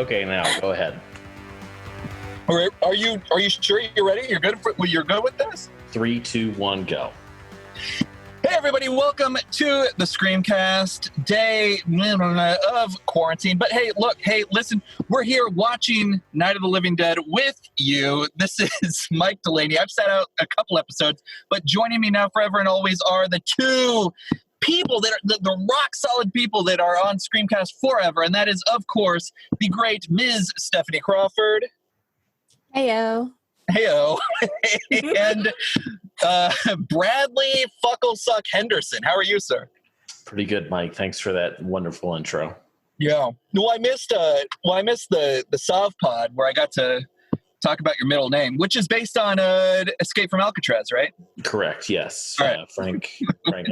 Okay, now go ahead. All right, are you sure you're ready? You're good with this? 3, 2, 1, go. Hey everybody, welcome to the Screamcast day of quarantine. But hey, listen, we're here watching Night of the Living Dead with you. This is Mike Delaney. I've sat out a couple episodes, but joining me now forever and always are the two people that are the rock solid people that are on Screamcast forever, and that is, of course, the great Ms. Stephanie Crawford. Heyo. And Bradley Fucklesuck Henderson. How are you, sir? Pretty good, Mike. Thanks for that wonderful intro. Yeah. Well, I missed the Sov pod where I got to talk about your middle name, which is based on Escape from Alcatraz, right? Correct. Yes. All right. Frank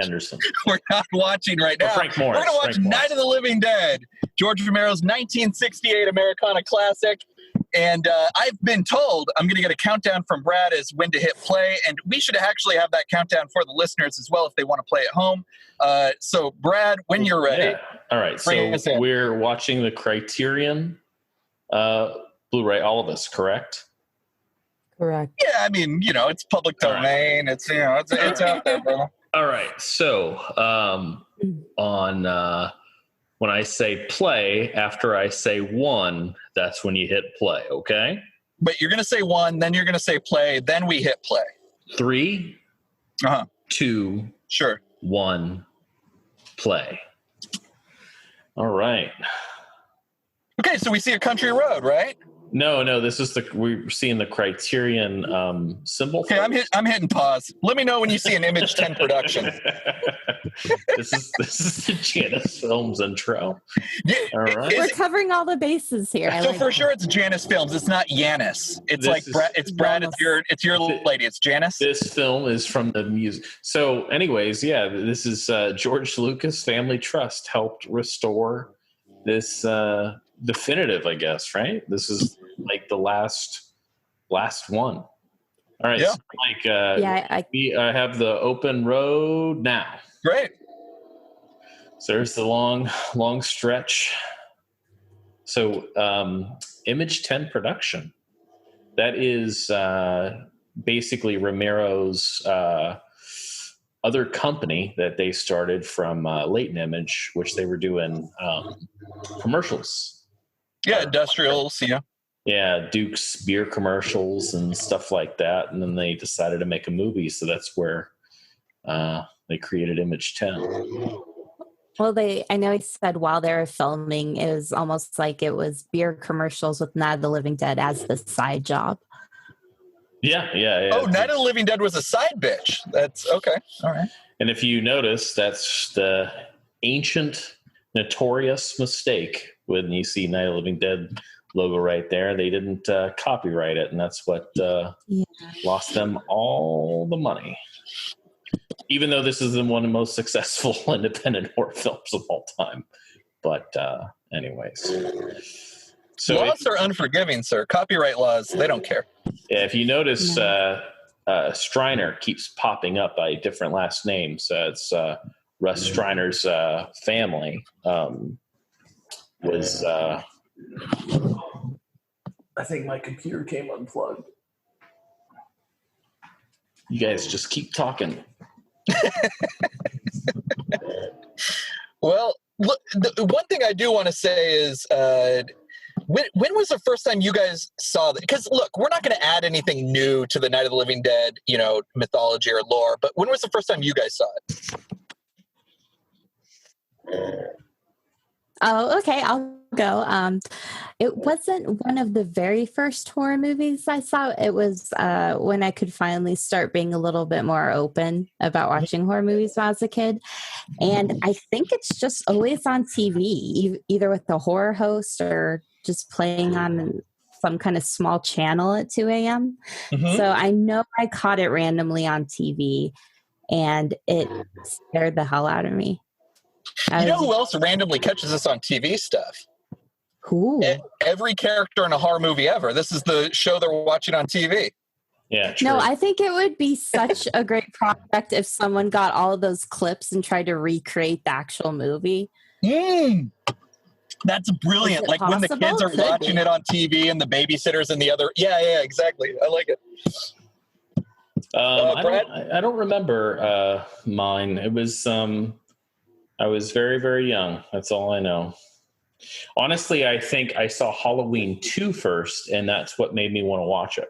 Henderson. We're not watching right now. Frank Morris. We're going to watch Night of the Living Dead, George Romero's 1968 Americana classic. And I've been told I'm going to get a countdown from Brad as when to hit play. And we should actually have that countdown for the listeners as well if they want to play at home. So, Brad, when you're ready. Yeah. All right. So we're watching the Criterion Blu-ray, all of us, correct? Correct. Yeah, I mean, it's public domain. Right. It's out there, bro. All right. So on when I say play, after I say 1, that's when you hit play, okay? But you're going to say 1, then you're going to say play, then we hit play. 3, 2, sure, 1, play. All right. Okay, so we see a country road, right? No, this is we're seeing the Criterion symbol. Okay, I'm hitting pause. Let me know when you see an Image 10 production. This is the Janus Films intro. Yeah, all right. We're covering all the bases here. So for sure it's Janus Films. It's not Yanis. It's Brad. It's your lady. It's Janus. This film is from the music. So anyways, yeah, this is George Lucas Family Trust helped restore this definitive, I guess, right? This is like the last one. All right. Yeah. So I have the open road now. Great. So there's the long stretch. So Image 10 production. That is basically Romero's other company that they started from Leighton Image, which they were doing commercials. Yeah, industrials, yeah. Yeah, Duke's beer commercials and stuff like that. And then they decided to make a movie. So that's where they created Image 10. Well, I know he said while they were filming, it was almost like it was beer commercials with Night of the Living Dead as the side job. Yeah. Oh, Night of the Living Dead was a side bitch. That's okay. All right. And if you notice, that's the ancient, notorious mistake when you see Night of the Living Dead logo right there. They didn't copyright it, and that's what lost them all the money. Even though this is one of the most successful independent horror films of all time. But anyways. So laws are unforgiving, sir. Copyright laws, they don't care. Yeah, if you notice, Striner keeps popping up by different last names. It's Russ Striner's family was... I think my computer came unplugged. You guys just keep talking. Well, look, the one thing I do want to say is, when was the first time you guys saw that? Because look, we're not going to add anything new to the Night of the Living Dead, mythology or lore. But when was the first time you guys saw it? Oh, okay. I'll go. It wasn't one of the very first horror movies I saw. It was when I could finally start being a little bit more open about watching horror movies when I was a kid. And I think it's just always on TV, either with the horror host or just playing on some kind of small channel at 2 a.m. Mm-hmm. So I know I caught it randomly on TV, and it scared the hell out of me. You know who else randomly catches us on TV stuff? Who? Every character in a horror movie ever. This is the show they're watching on TV. Yeah, true. No, I think it would be such a great project if someone got all of those clips and tried to recreate the actual movie. That's brilliant. Like when the kids are watching it on TV and the babysitter's in the other. Yeah, exactly. I like it. Brad? I don't remember mine. It was I was very, very young. That's all I know. Honestly, I think I saw Halloween 2 first, and that's what made me want to watch it.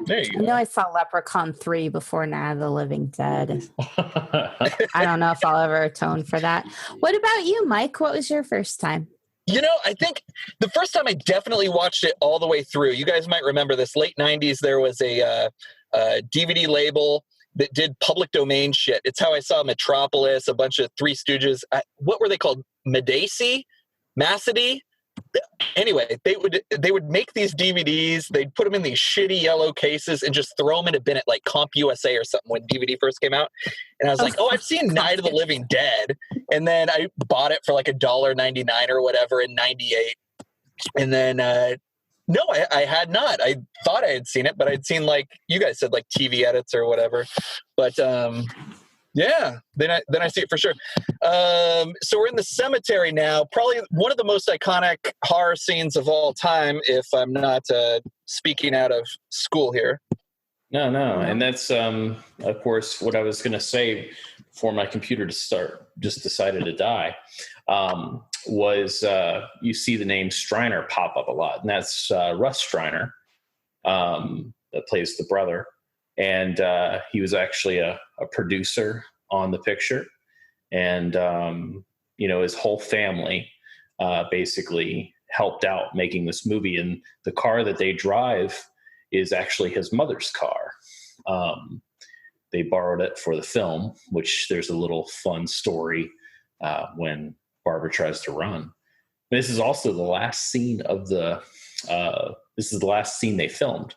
There you go. I know I saw Leprechaun 3 before Night of the Living Dead. I don't know if I'll ever atone for that. What about you, Mike? What was your first time? You know, I think the first time I definitely watched it all the way through, you guys might remember this, late 90s, there was a DVD label that did public domain shit. It's how I saw Metropolis, a bunch of Three Stooges. What were they called? Massady? Anyway, they would make these DVDs. They'd put them in these shitty yellow cases and just throw them in a bin at like Comp USA or something when DVD first came out. And I was like, I've seen Night of the Living Dead. And then I bought it for like $1.99 or whatever in '98. And then no, I had not. I thought I had seen it, but I'd seen, like you guys said, like TV edits or whatever. But yeah, then I see it for sure. So we're in the cemetery now. Probably one of the most iconic horror scenes of all time, if I'm not speaking out of school here. No. And that's, of course, what I was going to say before my computer just decided to die, was you see the name Striner pop up a lot. And that's Russ Striner, that plays the brother. And he was actually a producer on the picture. And, his whole family basically helped out making this movie. And the car that they drive is actually his mother's car. They borrowed it for the film, which there's a little fun story when Barbara tries to run. This is also the last scene of this is the last scene they filmed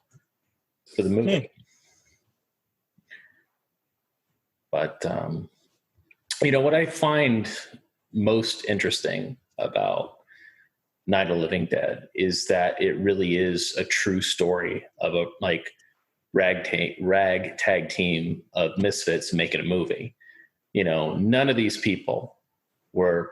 for the movie. But, what I find most interesting about Night of the Living Dead is that it really is a true story of a ragtag team of misfits making a movie. None of these people were,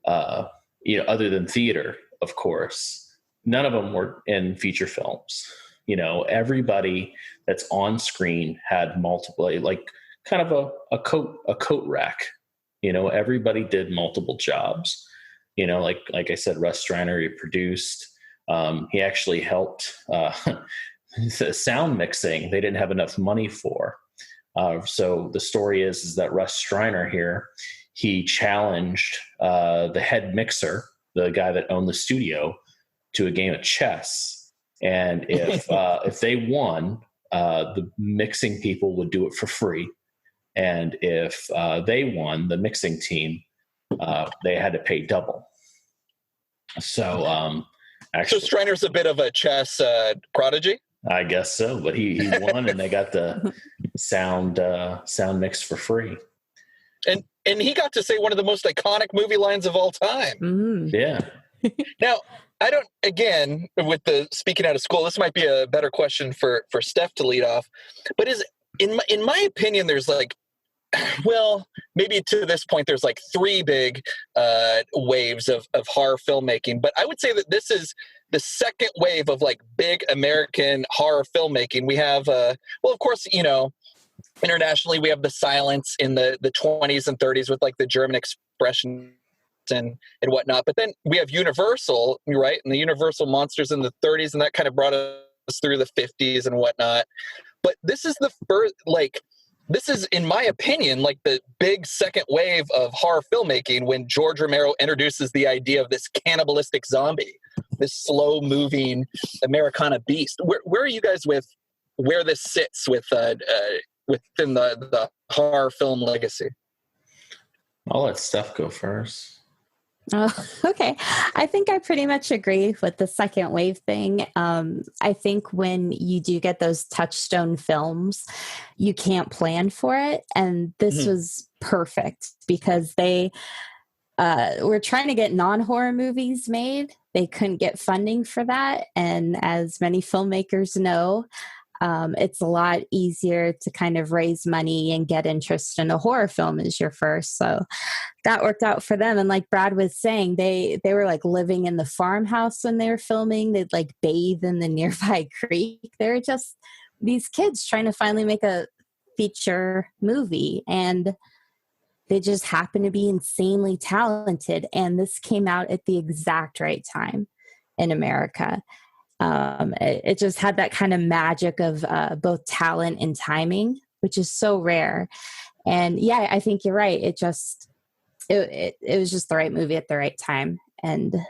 other than theater, of course, none of them were in feature films. Everybody that's on screen had multiple, like kind of a coat rack. Everybody did multiple jobs. Like I said, Russ Striner, he produced. He actually helped sound mixing. They didn't have enough money for. So the story is that Russ Striner here, he challenged the head mixer, the guy that owned the studio, to a game of chess. And if they won, the mixing people would do it for free. And if they won, the mixing team, they had to pay double. So actually, so Striner's a bit of a chess prodigy? I guess so, but he won, and they got the sound mixed for free. And he got to say one of the most iconic movie lines of all time. Mm. Yeah. Now, I don't, again, with the speaking out of school, this might be a better question for Steph to lead off, but in my opinion, there's maybe to this point, there's like 3 big waves of horror filmmaking, but I would say that this is the second wave of like big American horror filmmaking. We have, of course, internationally, we have the silence in the 20s and 30s with like the German expression and whatnot. But then we have Universal, right? And the Universal monsters in the 30s, and that kind of brought us through the 50s and whatnot. But this is the first, this is, in my opinion, like the big second wave of horror filmmaking when George Romero introduces the idea of this cannibalistic zombie, this slow-moving Americana beast. Where are you guys with where this sits within the horror film legacy? I'll let Steph go first. Oh, okay. I think I pretty much agree with the second wave thing. I think when you do get those touchstone films, you can't plan for it. And this was perfect because they were trying to get non-horror movies made. They couldn't get funding for that. And as many filmmakers know, it's a lot easier to kind of raise money and get interest in a horror film as your first. So that worked out for them. And like Brad was saying, they were like living in the farmhouse when they were filming. They'd like bathe in the nearby creek. They're just these kids trying to finally make a feature movie, and they just happen to be insanely talented. And this came out at the exact right time in America. It just had that kind of magic of both talent and timing, which is so rare. And yeah, I think you're right. It was just the right movie at the right time. And the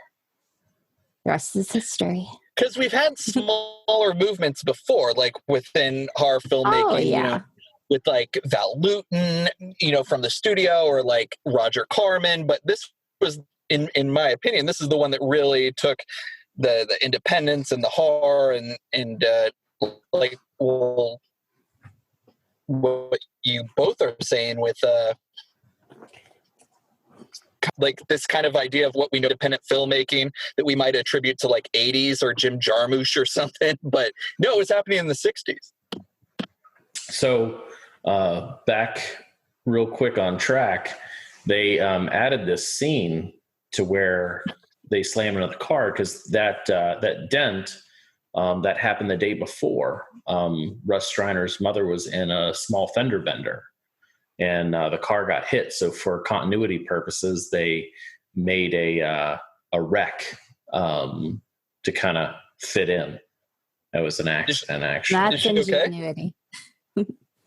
rest is history. Because we've had smaller movements before, like within horror filmmaking, you know, with like Val Lewton, you know, from the studio, or like Roger Corman. But this was, in my opinion, this is the one that really took the independence and the horror and like, well, what you both are saying with like this kind of idea of what we know independent filmmaking that we might attribute to like 80s or Jim Jarmusch or something, but no, it was happening in the 60s. So back real quick on track, they added this scene to where they slam into the car, because that dent that happened the day before. Russ Striner's mother was in a small fender bender, and the car got hit. So for continuity purposes, they made a wreck to kind of fit in. That was an accident, actually. That's ingenuity.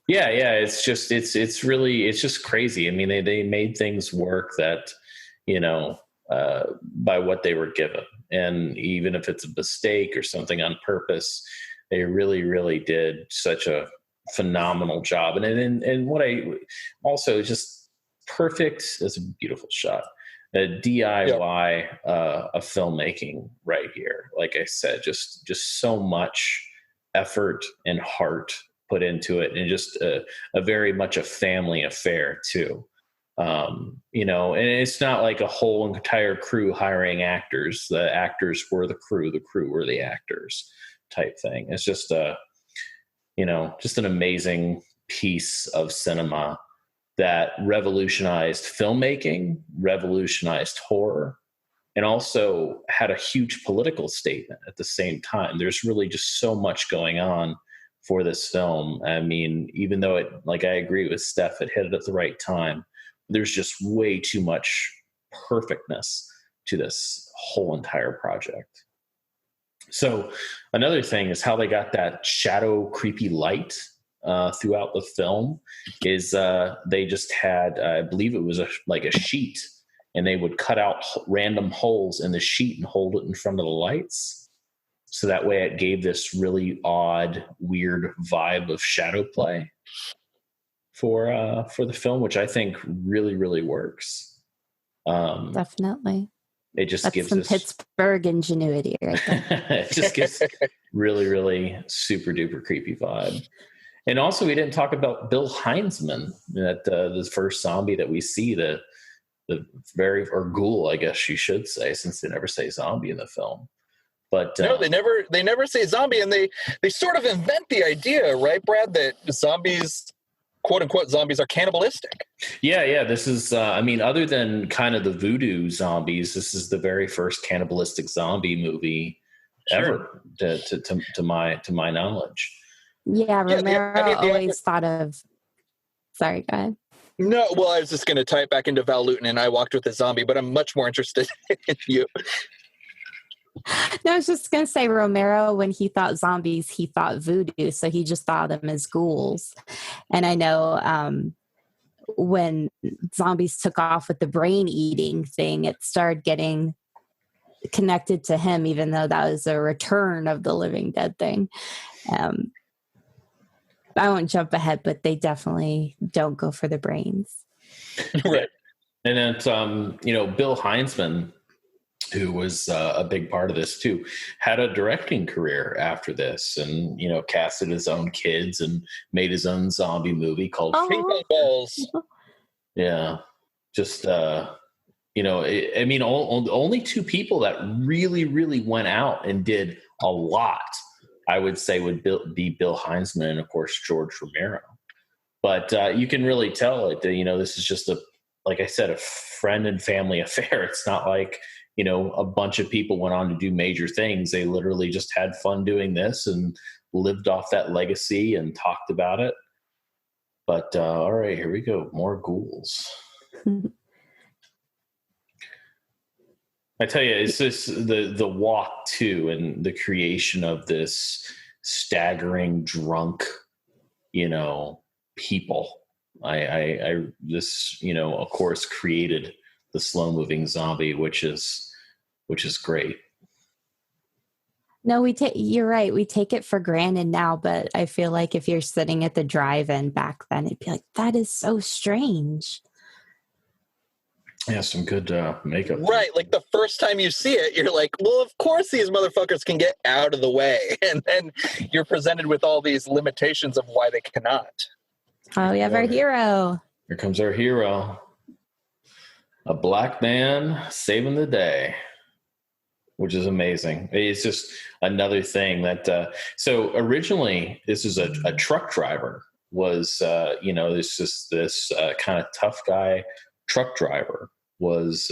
Yeah. It's just crazy. I mean, they made things work that, you know, by what they were given. And even if it's a mistake or something on purpose, they really, really did such a phenomenal job. And what I also just perfect, it's a beautiful shot, a DIY of filmmaking right here. Like I said, just so much effort and heart put into it, and just a very much a family affair too. You know, and it's not like a whole entire crew hiring actors. The actors were the crew were the actors type thing. It's just just an amazing piece of cinema that revolutionized filmmaking, revolutionized horror, and also had a huge political statement at the same time. There's really just so much going on for this film. I mean, even though I agree with Steph, it hit it at the right time. There's just way too much perfectness to this whole entire project. So another thing is how they got that shadow creepy light throughout the film is they just had, I believe it was a sheet, and they would cut out random holes in the sheet and hold it in front of the lights. So that way it gave this really odd, weird vibe of shadow play for the film, which I think really, really works. Definitely. It just That's gives some us Pittsburgh ingenuity right there. It just gives really, really super duper creepy vibe. And also, we didn't talk about Bill Heinzman, that the first zombie that we see, the or ghoul, I guess you should say, since they never say zombie in the film. But no, they never say zombie, and they sort of invent the idea, right, Brad, that zombies, quote unquote zombies, are cannibalistic. Yeah. This is, other than kind of the voodoo zombies, this is the very first cannibalistic zombie movie ever, to my knowledge. Yeah, Romero always thought of. Sorry, go ahead. No, well, I was just going to tie it back into Val Lewton, and I walked with a zombie, but I'm much more interested in you. No, I was just going to say, Romero, when he thought zombies, he thought voodoo, so he just thought of them as ghouls. And I know when zombies took off with the brain eating thing, it started getting connected to him, even though that was a Return of the Living Dead thing. I won't jump ahead, but they definitely don't go for the brains. Right. And it's, Bill Heinzman, who was a big part of this too, had a directing career after this, and, casted his own kids and made his own zombie movie called Ping Pong Balls. Yeah. Just, only two people that really, really went out and did a lot I would say would be Bill Heinzman and of course George Romero. But you can really tell it. This is just like I said, a friend and family affair. It's not like a bunch of people went on to do major things. They literally just had fun doing this and lived off that legacy and talked about it. But all right, here we go. More ghouls. I tell you, it's just the walk too, and the creation of this staggering drunk, people. I this of course created the slow moving zombie, which is great. No, you're right. We take it for granted now, but I feel like if you're sitting at the drive-in back then, it'd be like, that is so strange. Yeah, some good makeup. Right, like the first time you see it, you're like, well, of course these motherfuckers can get out of the way. And then you're presented with all these limitations of why they cannot. Oh, we have our hero. Here comes our hero. A black man saving the day, which is amazing. It's just another thing that, so originally this is a truck driver was, this just this kind of tough guy truck driver was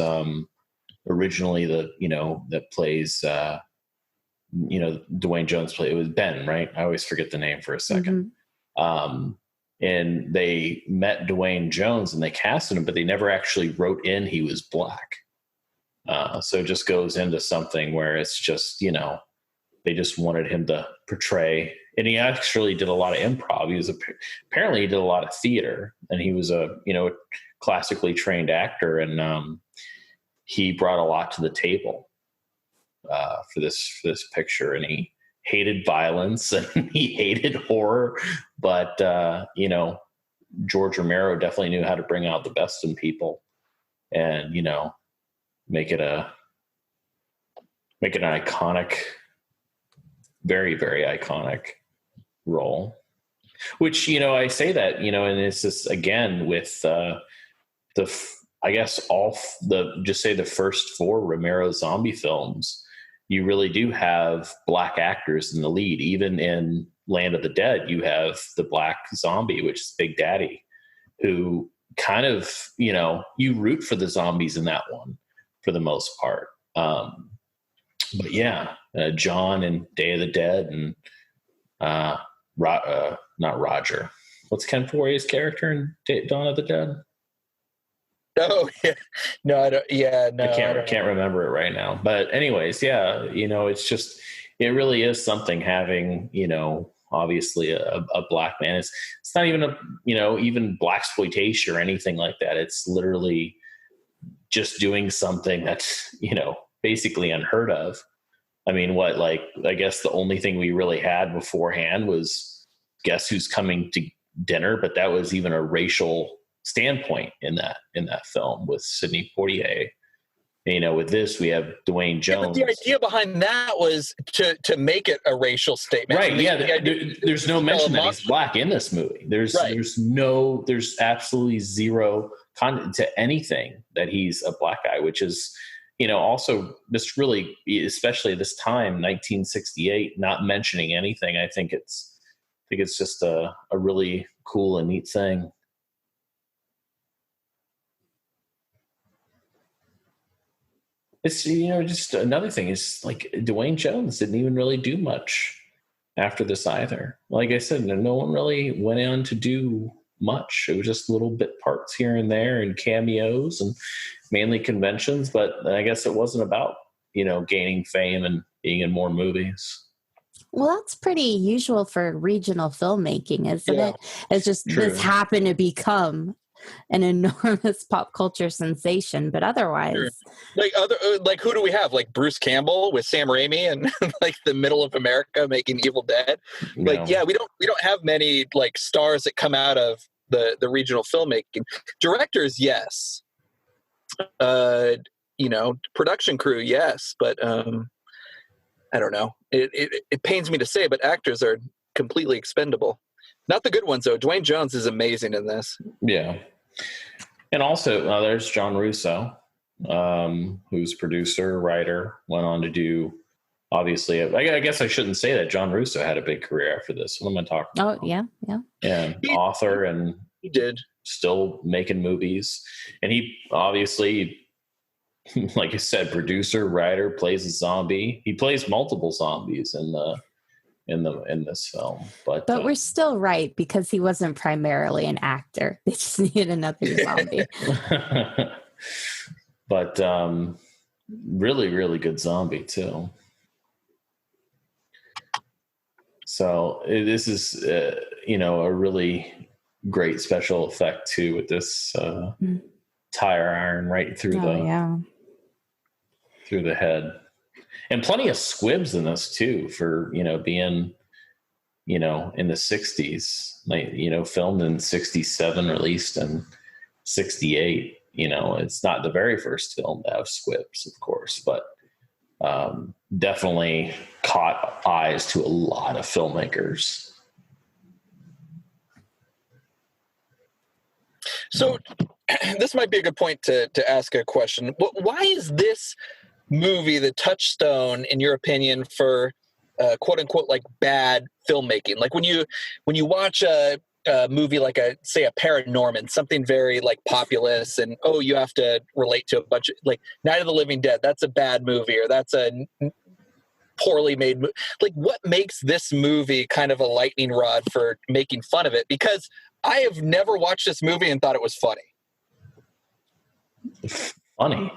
originally that plays, Dwayne Jones play. It was Ben, right? I always forget the name for a second. Mm-hmm. And they met Dwayne Jones and they casted him, but they never actually wrote in he was black. So it just goes into something where it's just, they just wanted him to portray, and he actually did a lot of improv. Apparently he did a lot of theater, and he was a classically trained actor, and he brought a lot to the table for this picture, and he hated violence and he hated horror, but George Romero definitely knew how to bring out the best in people and make it an iconic, very, very iconic role, which I say that and it's just again with the first 4 Romero zombie films. You really do have black actors in the lead. Even in Land of the Dead, you have the black zombie, which is Big Daddy, who kind of, you root for the zombies in that one for the most part. But yeah, John in Day of the Dead and not Roger. What's Ken Foree's character in Dawn of the Dead? Oh yeah, no, I don't. Yeah, no, I can't remember it right now. But anyways, yeah, it's just it really is something having obviously a black man. It's not even even blaxploitation or anything like that. It's literally just doing something that's basically unheard of. I mean, I guess the only thing we really had beforehand was Guess Who's Coming to Dinner, but that was even a racial standpoint in that film with Sidney Poitier. With this we have Dwayne Jones. Yeah, but the idea behind that was to make it a racial statement, right? Yeah, there's no mention that he's black in this movie. There's absolutely zero content to anything that he's a black guy, which is also just really, especially this time 1968, not mentioning anything. I think it's just a really cool and neat thing. It's just another thing is like Dwayne Jones didn't even really do much after this either. Like I said, no one really went on to do much. It was just little bit parts here and there and cameos and mainly conventions. But I guess it wasn't about gaining fame and being in more movies. Well, that's pretty usual for regional filmmaking, isn't it? It's just True. This happened to become an enormous pop culture sensation, but otherwise, sure. Like who do we have? Like Bruce Campbell with Sam Raimi and like the middle of America making Evil Dead. We don't have many like stars that come out of the regional filmmaking. Directors, yes. Production crew, yes, but I don't know. It pains me to say, but actors are completely expendable. Not the good ones, though. Dwayne Jones is amazing in this. Yeah. And also, there's John Russo, who's producer, writer, went on to do obviously, I guess I shouldn't say that. John Russo had a big career after this. What am I talking about? Oh, yeah. Yeah, author, and He did. still making movies. And he obviously, like I said, producer, writer, plays a zombie. He plays multiple zombies in this film. But we're still right, because he wasn't primarily an actor. They just needed another zombie. but really, really good zombie too. So this is, a really great special effect too, with this tire iron right through through the head, and plenty of squibs in this too, for being in the 60s, like filmed in 67, released in 68. It's not the very first film to have squibs, of course, but definitely caught eyes to a lot of filmmakers. So this might be a good point to ask a question. Why is this movie the touchstone, in your opinion, for quote unquote like bad filmmaking? Like when you watch a movie like say a Paranorman, something very like populist, and you have to relate to a bunch of, like, Night of the Living Dead, that's a bad movie, or that's a poorly made like, what makes this movie kind of a lightning rod for making fun of it? Because I have never watched this movie and thought it was funny. Funny?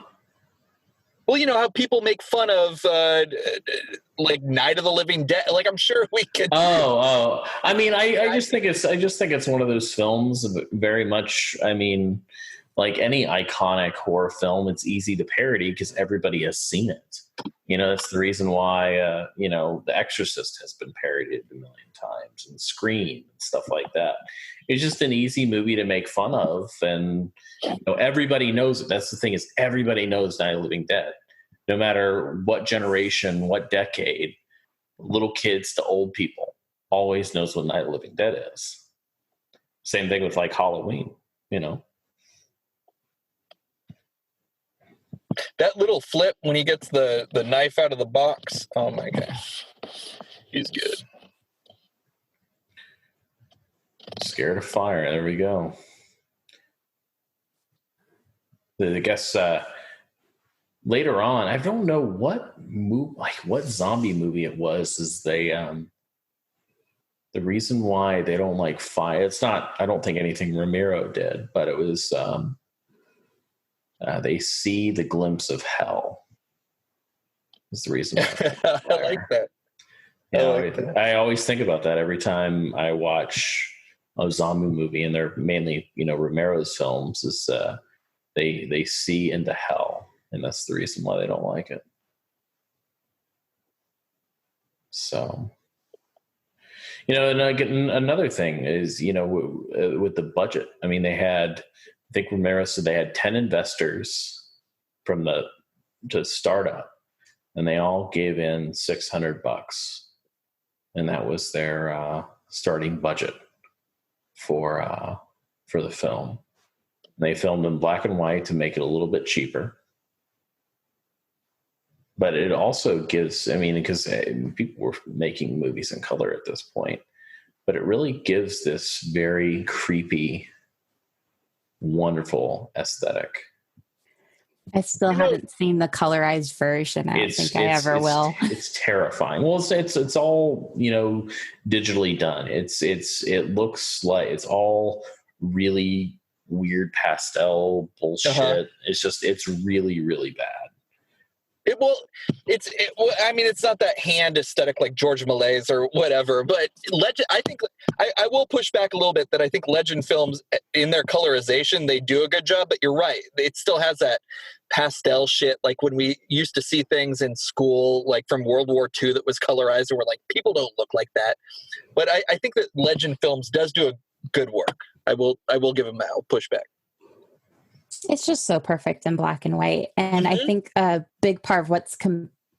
Well, you know how people make fun of like Night of the Living Dead. Like, I'm sure we could. Oh! I mean, I just think it's one of those films. Very much. I mean, like any iconic horror film, it's easy to parody because everybody has seen it. That's the reason why The Exorcist has been parodied a million times, and Scream and stuff like that. It's just an easy movie to make fun of, and everybody knows it. That's the thing, is everybody knows Night of the Living Dead, no matter what generation, what decade. Little kids to old people always knows what Night of the Living Dead is. Same thing with like Halloween. That little flip when he gets the knife out of the box. Oh my gosh, he's good. Scared of fire. There we go. I guess later on, I don't know what zombie movie it was. Is they the reason why they don't like fire? It's not. I don't think anything Romero did, but it was. They see the glimpse of hell. Is the reason. I like that. I always think about that every time I watch a zombie movie, and they're mainly Romero's films. Is they see into hell, and that's the reason why they don't like it. So, and another thing is, with the budget. I mean, they had. I think Romero said they had 10 investors to start up, and they all gave in $600, and that was their starting budget for the film. And they filmed in black and white to make it a little bit cheaper, but it also gives. I mean, because people were making movies in color at this point, but it really gives this very creepy, wonderful aesthetic. I still haven't seen the colorized version. I don't think I ever will. It's terrifying. Well, it's all digitally done. It looks like it's all really weird pastel bullshit. Uh-huh. It's really, really bad. I mean, it's not that hand aesthetic like George Malay's or whatever, but Legend, I think I will push back a little bit that I think Legend films, in their colorization, they do a good job, but you're right. It still has that pastel shit. Like when we used to see things in school, like from World War II that was colorized, and we're like, people don't look like that. But I think that Legend films does do a good work. I will give them that. I'll push back. It's just so perfect in black and white. And I think a big part of what's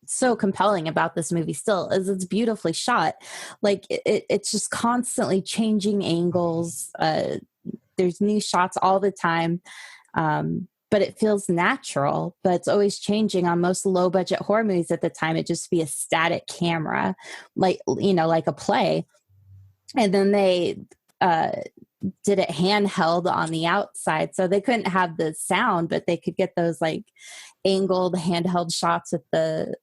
so compelling about this movie still is it's beautifully shot. Like it's just constantly changing angles. There's new shots all the time. but it feels natural. But it's always changing. On most low budget horror movies at the time, it'd just be a static camera, like, like a play. And then they did it handheld on the outside, so they couldn't have the sound, but they could get those like angled handheld shots with the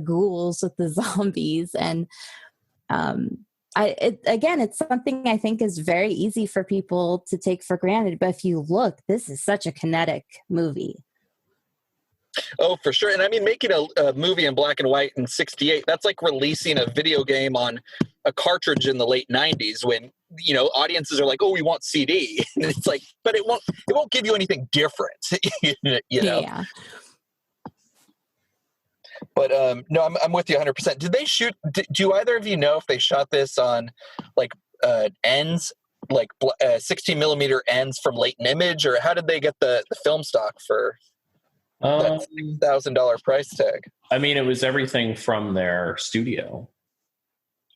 ghouls, with the zombies. And it's something I think is very easy for people to take for granted. But if you look, this is such a kinetic movie. Oh, for sure. And I mean, making a movie in black and white in 68, that's like releasing a video game on a cartridge in the late 90s when, audiences are like, oh, we want CD. And it's like, but it won't give you anything different, Yeah. But no, I'm with you 100%. Did they shoot, do either of you know if they shot this on like ends, like 16 millimeter ends from latent image, or how did they get the film stock for that $6,000 price tag? I mean, it was everything from their studio.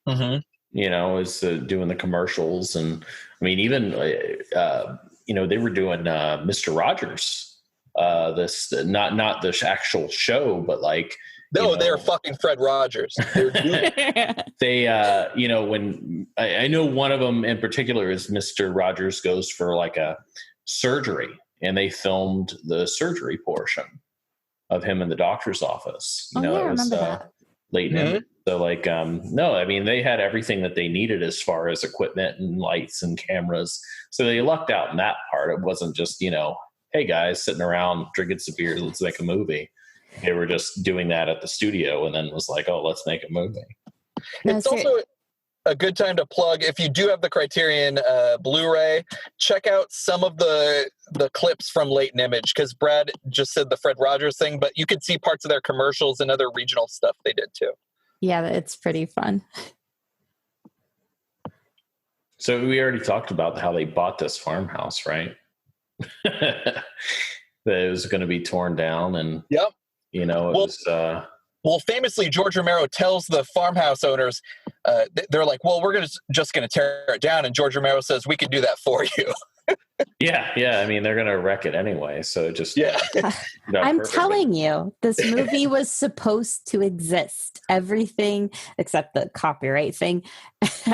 Mm-hmm. Was doing the commercials. And I mean, even, they were doing Mr. Rogers, this, not the actual show, but like, no, they're fucking Fred Rogers. They, when I know one of them in particular is Mr. Rogers goes for like a surgery, and they filmed the surgery portion of him in the doctor's office. I remember that. Late in So like, no, I mean, they had everything that they needed as far as equipment and lights and cameras. So they lucked out in that part. It wasn't just, hey guys, sitting around drinking some beer, let's make a movie. They were just doing that at the studio, and then was like, oh, let's make a movie. It's also a good time to plug, if you do have the Criterion Blu-ray, check out some of the clips from Latent Image, because Brad just said the Fred Rogers thing, but you could see parts of their commercials and other regional stuff they did too. Yeah, it's pretty fun. So we already talked about how they bought this farmhouse, right? That it was going to be torn down, and yep. Well, famously, George Romero tells the farmhouse owners, they're like, well, we're just going to tear it down. And George Romero says, we can do that for you. Yeah. I mean, they're going to wreck it anyway. So just, I'm telling you, this movie was supposed to exist. Everything except the copyright thing,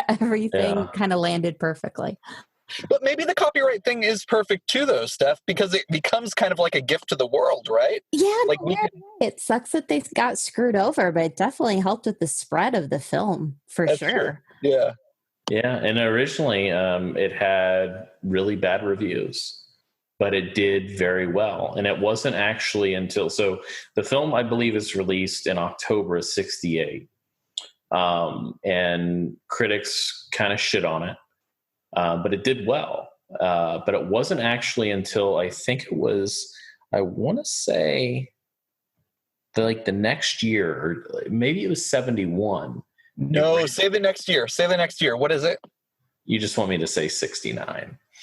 everything kind of landed perfectly. But maybe the copyright thing is perfect too, though, Steph, because it becomes kind of like a gift to the world, right? Yeah, like it sucks that they got screwed over, but it definitely helped with the spread of the film, for sure. True. Yeah. Yeah, and originally it had really bad reviews, but it did very well. And it wasn't actually until, so the film, I believe, is released in October of 68. And critics kind of shit on it. But it did well. But it wasn't actually until I want to say the next year, or maybe it was 71. No, say the next year. Say the next year. What is it? You just want me to say 69.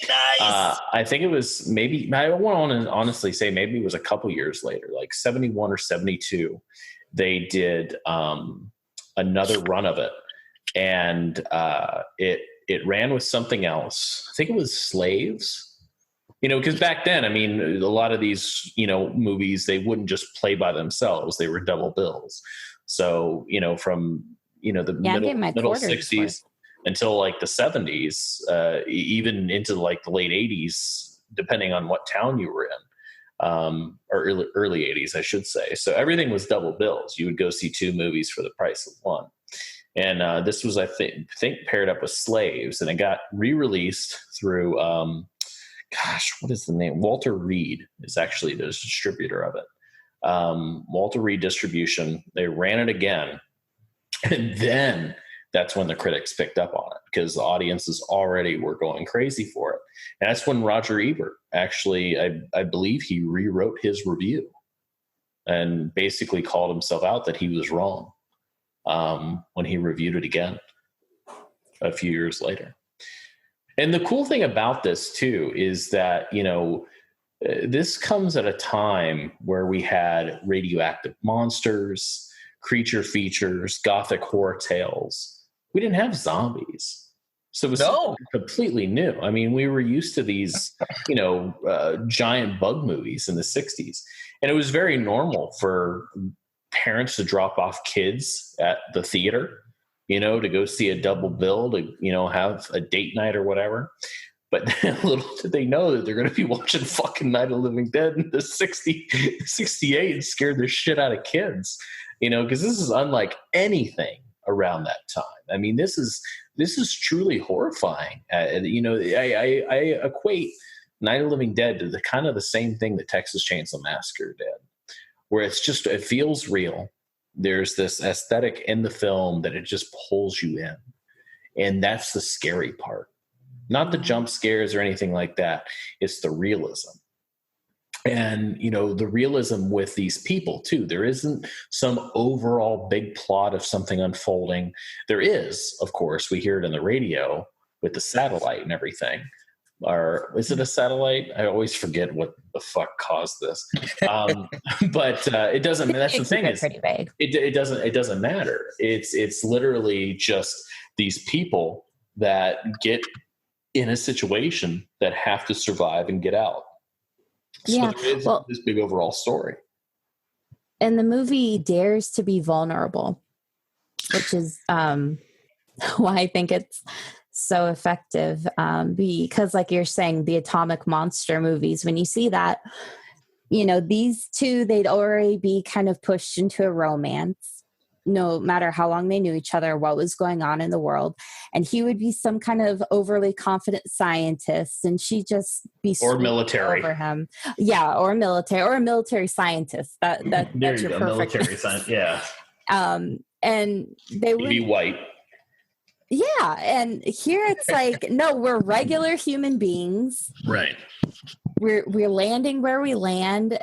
Nice. I think it was maybe, I want to honestly say maybe it was a couple years later, like 71 or 72. They did another run of it. And it ran with something else. I think it was Slaves, because back then, I mean, a lot of these, movies, they wouldn't just play by themselves. They were double bills. So, from, the middle 60s until like the 70s, even into like the late 80s, depending on what town you were in, or early 80s, I should say. So everything was double bills. You would go see two movies for the price of one. And this was, I think, paired up with Slaves, and it got re-released through, what is the name? Walter Reed is actually the distributor of it. Walter Reed Distribution. They ran it again, and then that's when the critics picked up on it, because the audiences already were going crazy for it. And that's when Roger Ebert actually, I believe, he rewrote his review and basically called himself out that he was wrong. When he reviewed it again a few years later. And the cool thing about this too is that, this comes at a time where we had radioactive monsters, creature features, gothic horror tales. We didn't have zombies. So it was No. completely new. I mean, we were used to these, giant bug movies in the 60s. And it was very normal for parents to drop off kids at the theater, to go see a double bill, to, have a date night or whatever. But little did they know that they're going to be watching fucking Night of the Living Dead in the 68 and scared the shit out of kids, because this is unlike anything around that time. I mean, this is truly horrifying. I equate Night of the Living Dead to the kind of the same thing that Texas Chainsaw Massacre did, where it feels real. There's this aesthetic in the film that it just pulls you in. And that's the scary part. Not the jump scares or anything like that. It's the realism. And, the realism with these people too. There isn't some overall big plot of something unfolding. There is, of course, we hear it in the radio with the satellite and everything. Or is it a satellite? I always forget what the fuck caused this. But it doesn't. That's the thing. Pretty vague. It doesn't matter. It's literally just these people that get in a situation that have to survive and get out. So there is this big overall story. And the movie dares to be vulnerable, which is why I think it's so effective. Because like you're saying, the atomic monster movies, when you see that, these two, they'd already be kind of pushed into a romance, no matter how long they knew each other, what was going on in the world. And he would be some kind of overly confident scientist, and she'd just be or military over him. Yeah, or a military scientist. That's your perfect military scientist. Yeah. And they would be white. Yeah, and here it's like, no, we're regular human beings. Right. We're landing where we land.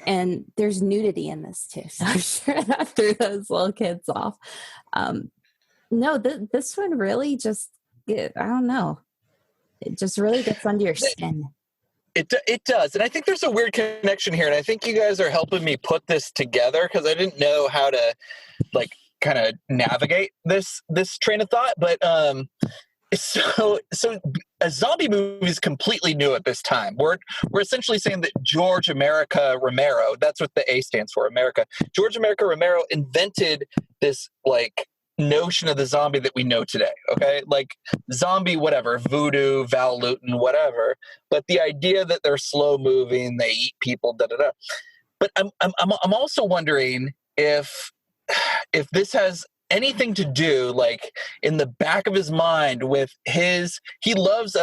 And there's nudity in this too, so I'm sure that threw those little kids off. No, this one really just, I don't know. It just really gets under your skin. It does. And I think there's a weird connection here. And I think you guys are helping me put this together, because I didn't know how to kind of navigate this train of thought. But so a zombie movie is completely new at this time. We're essentially saying that George America Romero, that's what the A stands for, America. George America Romero invented this notion of the zombie that we know today. Okay, zombie, whatever, voodoo, Val Lewton, whatever. But the idea that they're slow moving, they eat people, da da da. But I'm also wondering if this has anything to do, in the back of his mind with he loves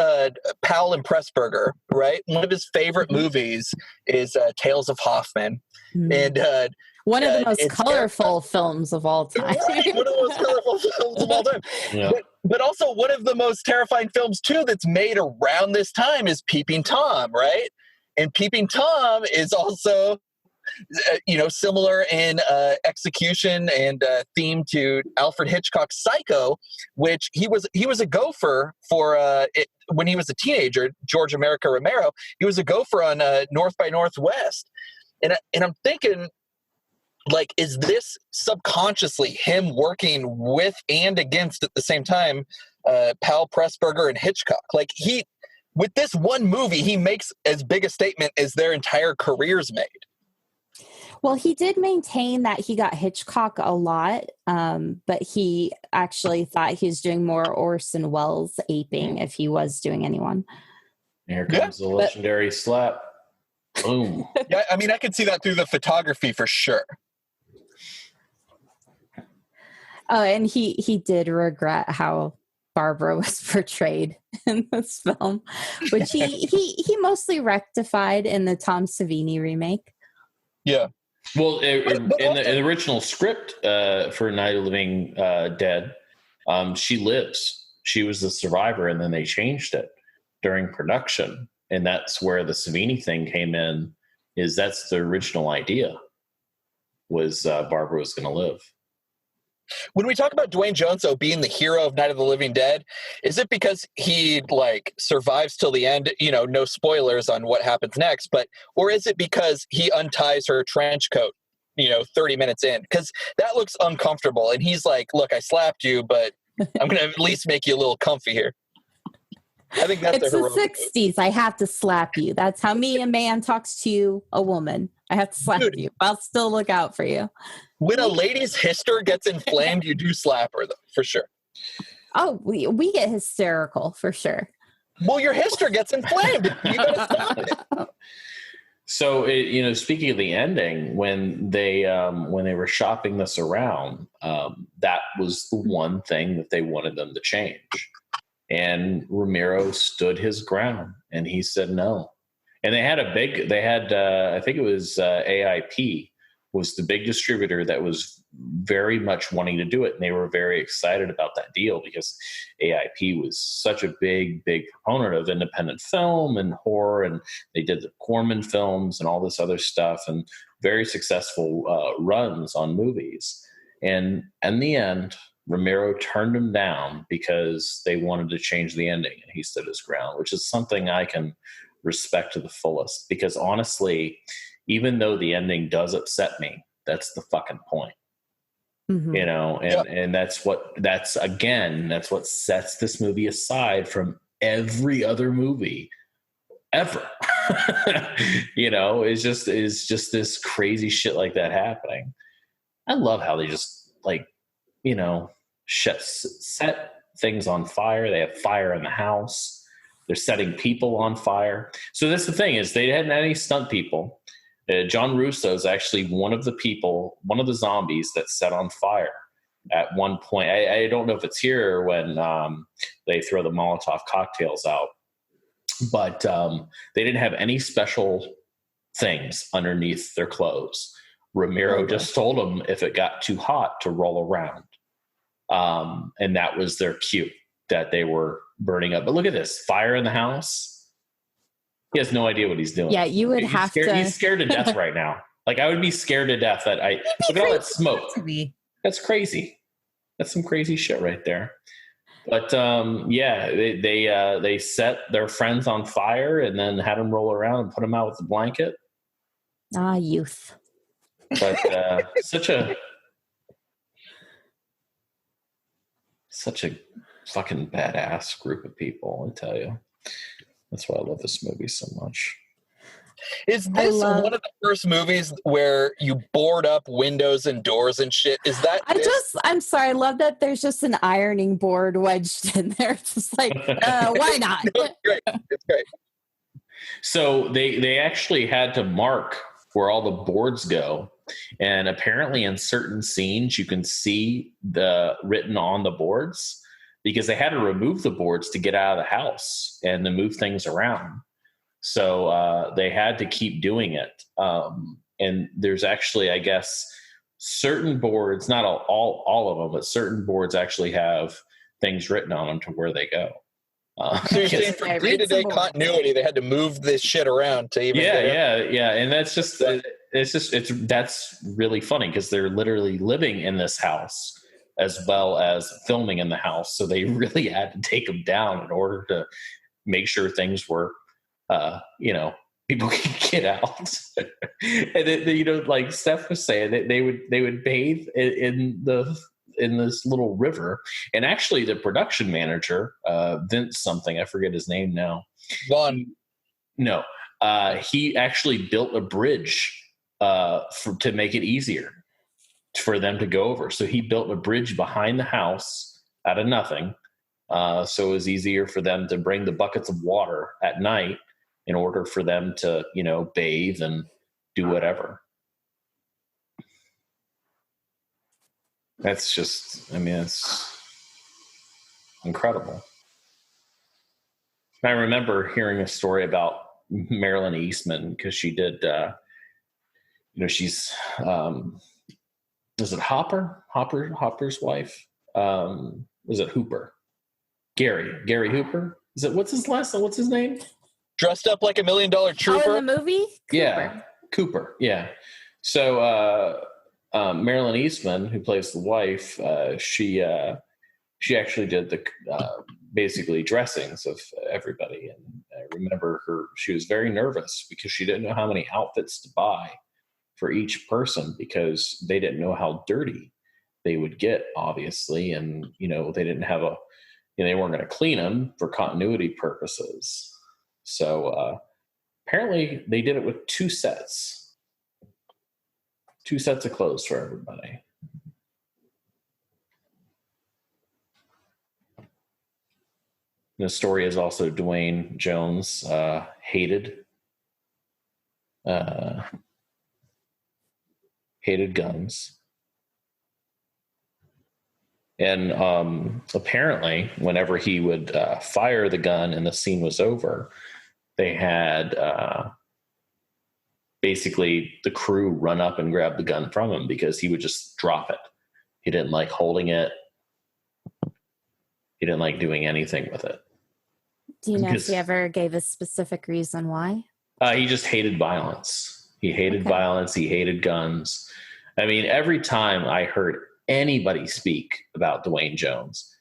Powell and Pressburger, right? One of his favorite movies is Tales of Hoffman. And one of the most colorful films of all time. Right, one of the most colorful films of all time. Yeah. But also one of the most terrifying films too that's made around this time is Peeping Tom, right? And Peeping Tom is also similar in execution and theme to Alfred Hitchcock's Psycho, which he was a gopher for when he was a teenager. George America Romero, he was a gopher on North by Northwest, and I'm thinking, is this subconsciously him working with and against at the same time Powell, Pressburger, and Hitchcock? With this one movie, he makes as big a statement as their entire careers made. Well, he did maintain that he got Hitchcock a lot, but he actually thought he was doing more Orson Welles aping if he was doing anyone. Here comes the legendary slap. Boom. Yeah, I mean, I could see that through the photography for sure. Oh, and he did regret how Barbara was portrayed in this film, which he mostly rectified in the Tom Savini remake. Yeah. Well, in the original script for Night of the Living Dead, she lives. She was the survivor, and then they changed it during production, and that's where the Savini thing came in. That's the original idea, was Barbara was going to live. When we talk about Dwayne Jones, though, being the hero of Night of the Living Dead, is it because he survives till the end? No spoilers on what happens next, or is it because he unties her trench coat, 30 minutes in? Because that looks uncomfortable, and he's like, "Look, I slapped you, but I'm going to at least make you a little comfy here. I think that's It's the 60s. I have to slap you. That's how me, a man, talks to a woman. I have to slap you. I'll still look out for you. When a lady's hyster gets inflamed, you do slap her, though, for sure. Oh, we get hysterical for sure. Well, your hyster gets inflamed. You got to stop it. So, speaking of the ending, when they were shopping this around, that was the one thing that they wanted them to change. And Romero stood his ground, and he said no. And I think it was AIP was the big distributor that was very much wanting to do it. And they were very excited about that deal because AIP was such a big proponent of independent film and horror. And they did the Corman films and all this other stuff and very successful runs on movies. And in the end, Romero turned him down because they wanted to change the ending, and he stood his ground, which is something I can respect to the fullest. Because honestly, even though the ending does upset me, that's the fucking point. Mm-hmm. And that's what sets this movie aside from every other movie ever. It's just this crazy shit like that happening. I love how they just set things on fire. They have fire in the house. They're setting people on fire. So that's the thing, is they hadn't had any stunt people. John Russo is actually one of the zombies that's set on fire at one point. I don't know if it's here when they throw the Molotov cocktails out, but they didn't have any special things underneath their clothes. Romero just told them if it got too hot to roll around. And that was their cue that they were burning up. But look at this, fire in the house. He has no idea what he's doing. Yeah, you would He's scared to death right now. Like, I would be scared to death look at all that smoke. That's crazy. That's some crazy shit right there. But they set their friends on fire and then had them roll around and put them out with a blanket. Ah, youth. But such a fucking badass group of people, I tell you. That's why I love this movie so much. Is this one of the first movies where you board up windows and doors and shit? Is that I'm sorry, I love that there's just an ironing board wedged in there. It's just like, why not? No, it's great. So they actually had to mark where all the boards go. And apparently in certain scenes, you can see the written on the boards because they had to remove the boards to get out of the house and to move things around. So they had to keep doing it. And there's actually, I guess, certain boards, not all of them, but certain boards actually have things written on them to where they go. So you're saying for day-to-day continuity, they had to move this shit around to even yeah. And that's just that's really funny because they're literally living in this house as well as filming in the house. So they really had to take them down in order to make sure things were, people can get out. And then, like Steph was saying, that they would bathe in this little river. And actually the production manager, Vince something, I forget his name now. He actually built a bridge to make it easier for them to go over. So he built a bridge behind the house out of nothing. So it was easier for them to bring the buckets of water at night in order for them to, bathe and do whatever. That's just, it's incredible. I remember hearing a story about Marilyn Eastman because she did, she's, is it Hopper's wife? Was it Hooper? Gary Hooper? Is it, what's his name? Dressed up like $1 million trooper. Oh, in the movie? Cooper. Yeah. So, Marilyn Eastman, who plays the wife, she actually did the basically dressings of everybody. And I remember she was very nervous because she didn't know how many outfits to buy for each person because they didn't know how dirty they would get, obviously, and they didn't have they weren't going to clean them for continuity purposes. So apparently they did it with two sets of clothes for everybody. The story is also Dwayne Jones hated guns. And apparently, whenever he would fire the gun and the scene was over, they had basically the crew run up and grab the gun from him because he would just drop it. He didn't like holding it. He didn't like doing anything with it. Do you know if he ever gave a specific reason why? He just hated violence. He hated violence. He hated guns. I mean, every time I heard anybody speak about Dwayne Jones,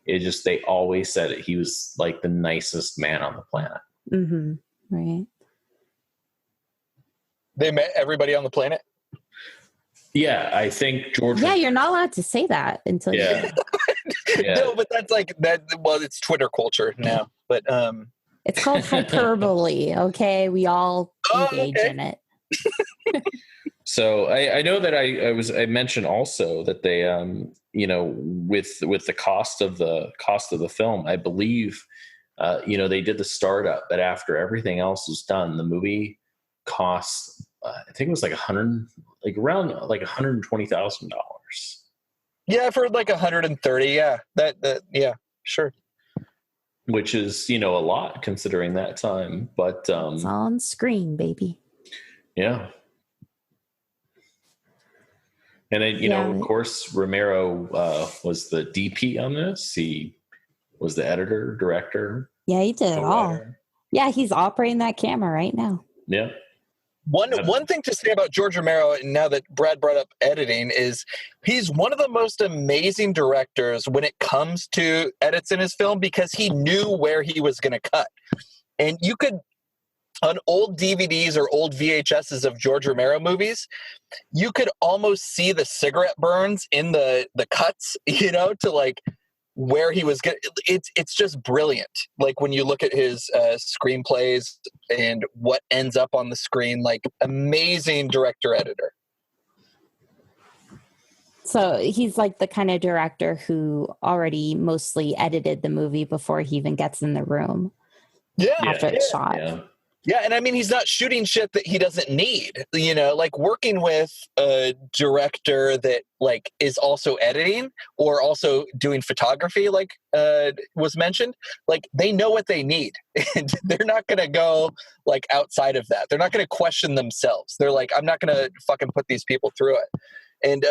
they always said it. He was like the nicest man on the planet. Mm-hmm. Right. They met everybody on the planet? Yeah, I think George... Yeah, you're not allowed to say that until you... Yeah. No, but that's like that. Well, it's Twitter culture now, but it's called hyperbole. Okay, we all engage in it. So I know that I mentioned also that they with the cost of the film, I believe they did the startup, but after everything else was done, the movie cost I think it was like around $120,000. Yeah, I've heard like 130. Yeah, that yeah, sure. Which is a lot considering that time, but it's on screen, baby. Yeah. And then of course, Romero was the DP on this. He was the editor, director. Yeah, he did it all. Yeah, he's operating that camera right now. Yeah. One thing to say about George Romero, and now that Brad brought up editing, is he's one of the most amazing directors when it comes to edits in his film because he knew where he was going to cut. And you could, on old DVDs or old VHSs of George Romero movies, you could almost see the cigarette burns in the cuts, to like where he was it's just brilliant. Like when you look at his screenplays and what ends up on the screen, like amazing director editor. So he's like the kind of director who already mostly edited the movie before he even gets in the room. After it's shot. Yeah, and I mean, he's not shooting shit that he doesn't need, like working with a director that like is also editing or also doing photography, like was mentioned, like they know what they need and they're not going to go like outside of that. They're not going to question themselves. They're like, I'm not going to fucking put these people through it. And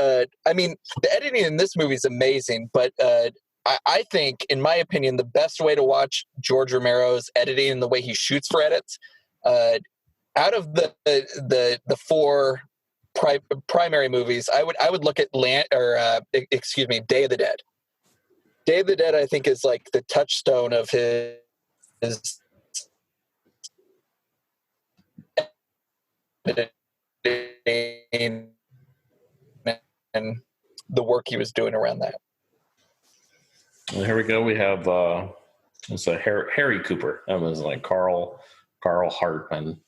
I mean, the editing in this movie is amazing, but I think, in my opinion, the best way to watch George Romero's editing and the way he shoots for edits, out of the four primary movies, I would look at Day of the Dead. Day of the Dead, I think, is like the touchstone of his and the work he was doing around that. Well, here we go. We have it's a Harry Cooper. That was like Carl Hardman.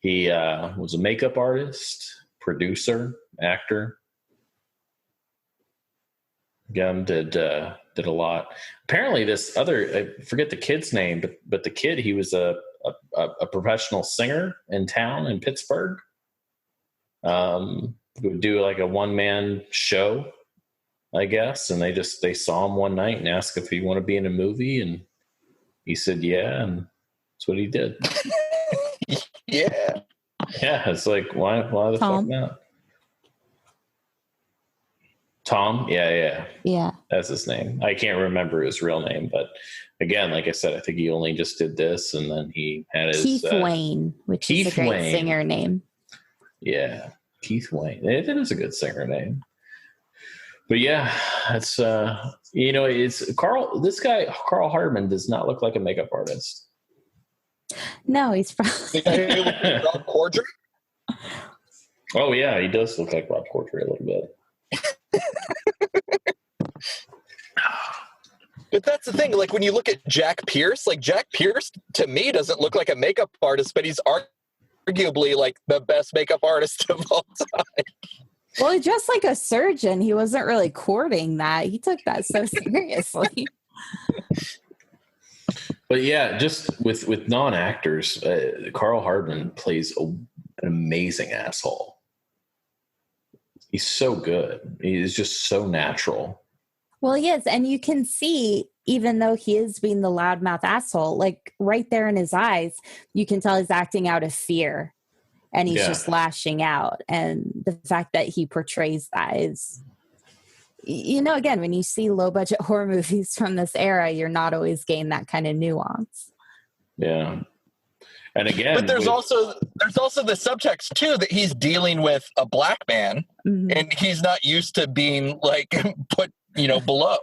He was a makeup artist, producer, actor. Again, did a lot. Apparently, this other, I forget the kid's name, but the kid, he was a professional singer in town in Pittsburgh. Would do like a one-man show, I guess, and they saw him one night and asked if he wanted to be in a movie, and he said yeah, and that's what he did. Yeah, it's like why the fuck not? Tom, yeah, that's his name. I can't remember his real name, but again, like I said, I think he only just did this, and then he had his Keith Wayne, which is a great singer name. Yeah, Keith Wayne. That is a good singer name. But yeah, it's it's Carl. This guy, Carl Hardman, does not look like a makeup artist. No, he's probably Rob Corddry. Oh yeah, he does look like Rob Corddry a little bit. But that's the thing. Like when you look at Jack Pierce, like Jack Pierce to me doesn't look like a makeup artist, but he's arguably like the best makeup artist of all time. Well, he's just like a surgeon. He wasn't really courting that. He took that so seriously. But yeah, just with non-actors, Carl Hardman plays an amazing asshole. He's so good. He's just so natural. Well, he is. And you can see, even though he is being the loudmouth asshole, like right there in his eyes, you can tell he's acting out of fear and he's just lashing out. And the fact that he portrays that is, you know, again, when you see low budget horror movies from this era, you're not always getting that kind of nuance. Yeah. And again, but there's also the subtext too, that he's dealing with a black man and he's not used to being like put, you know, below.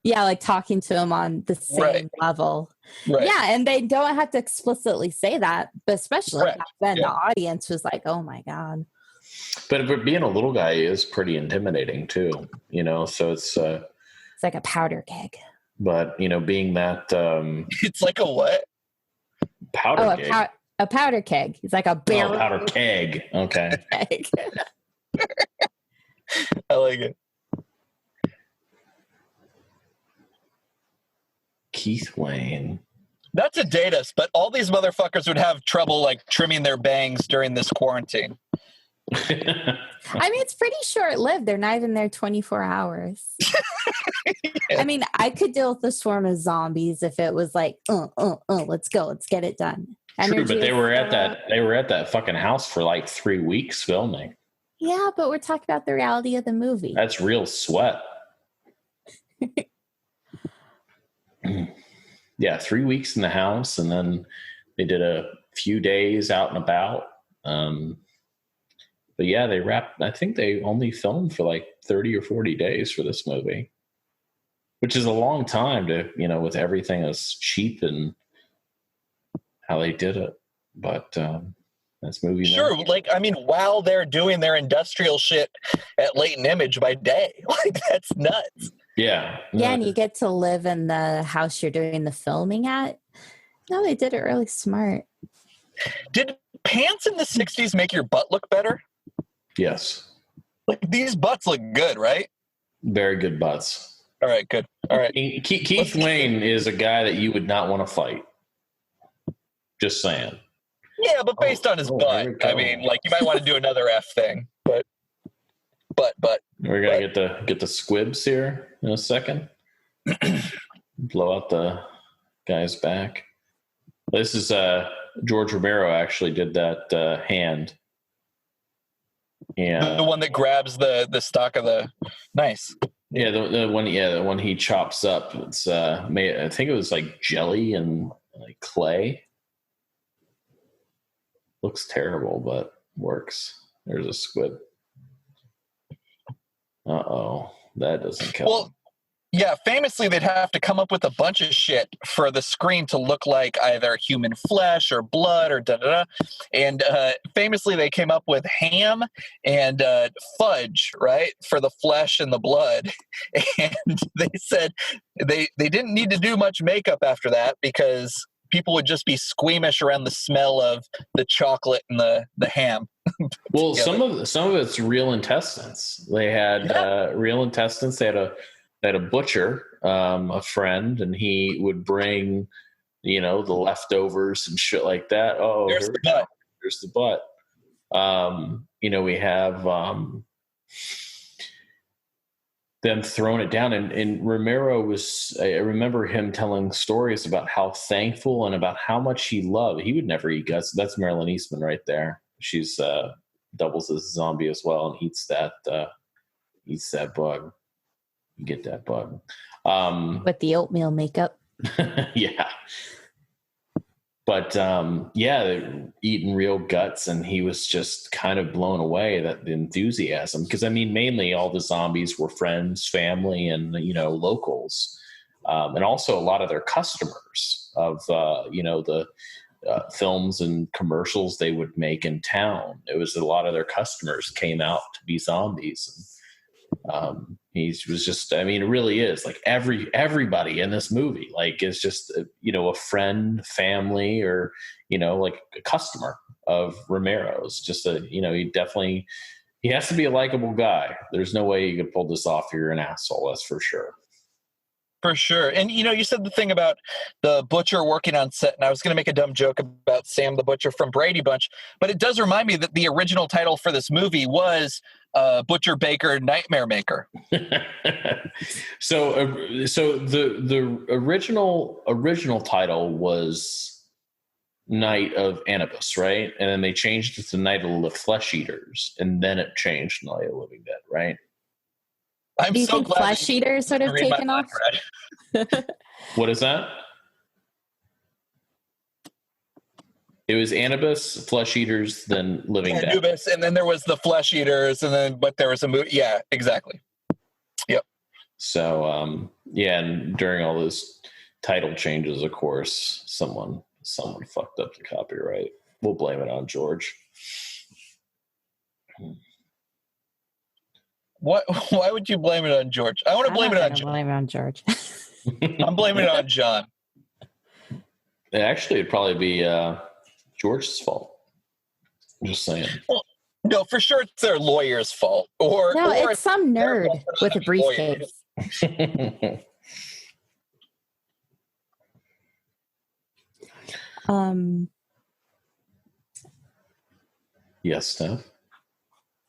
Yeah, like talking to him on the same level. Right. Yeah, and they don't have to explicitly say that, but especially back then, the audience was like, oh my God. But being a little guy is pretty intimidating too, you know, so it's like a powder keg. But, you know, being that... it's like a what? Powder keg. A powder keg. It's like a barrel. Oh, powder keg. Okay. I like it. Keith Wayne. Not to date us, but all these motherfuckers would have trouble like trimming their bangs during this quarantine. I mean, it's pretty short-lived. They're not even there 24 hours. I mean, I could deal with the swarm of zombies if it was like, let's go, let's get it done. True, but they were at that fucking house for like 3 weeks filming. Yeah, but we're talking about the reality of the movie. That's real sweat. Yeah, 3 weeks in the house, and then they did a few days out and about. But yeah, they wrapped. I think they only filmed for like 30 or 40 days for this movie, which is a long time to, you know, with everything as cheap and how they did it. But that's movie. Sure, like I mean, while they're doing their industrial shit at Latent Image by day, like that's nuts. Yeah. Yeah, and you get to live in the house you're doing the filming at. No, they did it really smart. Did pants in the 60s make your butt look better? Yes. Like these butts look good, right? Very good butts. All right, good. All right. Keith Wayne is a guy that you would not want to fight. Just saying. Yeah, but based on his butt, I mean, like you might want to do another F thing, but. We're gonna get the squibs here in a second. Blow out the guy's back. This is George Romero actually did that hand. Yeah, the one that grabs the stock of the nice. Yeah, the one he chops up. It's I think it was like jelly and like clay. Looks terrible, but works. There's a squib. That doesn't count. Well, yeah, famously they'd have to come up with a bunch of shit for the screen to look like either human flesh or blood or da-da-da. And famously they came up with ham and fudge, right, for the flesh and the blood. And they said they didn't need to do much makeup after that because people would just be squeamish around the smell of the chocolate and the ham. Well, some of it's real intestines. They had real intestines. They had a butcher, a friend, and he would bring, you know, the leftovers and shit like that. Oh, there's the butt. There's the butt. You know, we have them throwing it down. And Romero I remember him telling stories about how thankful and about how much he loved. He would never eat guts. That's Marilyn Eastman right there. She's doubles as a zombie as well and eats that bug. You get that bug. With the oatmeal makeup. Yeah. But they're eating real guts, and he was just kind of blown away that the enthusiasm. Because I mean, mainly all the zombies were friends, family, and locals, and also a lot of their customers of the films and commercials they would make in town. It was a lot of their customers came out to be zombies, He was just, I mean, it really is like everybody in this movie, like, is just, a friend, family, or, like a customer of Romero's. Just he has to be a likable guy. There's no way you could pull this off if you're an asshole. That's for sure. For sure. And, you said the thing about the butcher working on set, and I was going to make a dumb joke about Sam the Butcher from Brady Bunch, but it does remind me that the original title for this movie was Butcher Baker Nightmare Maker. So the original title was Night of Anubis, right? And then they changed it to Night of the Flesh Eaters, and then it changed to Night of the Living Dead, right? Do you think Flesh Eaters would have taken off? What is that? It was Anubis, Flesh Eaters, then Living Dead. Anubis, and then there was the Flesh Eaters, but there was a movie. Yeah, exactly. Yep. So, and during all those title changes, of course, someone fucked up the copyright. We'll blame it on George. What? Why would you blame it on George? I want to blame it on John. Blame it on George. I'm blaming it on John. Actually, it'd probably be George's fault. I'm just saying. Well, no, for sure it's their lawyer's fault. Or it's some nerd with a briefcase. Yes, Steph.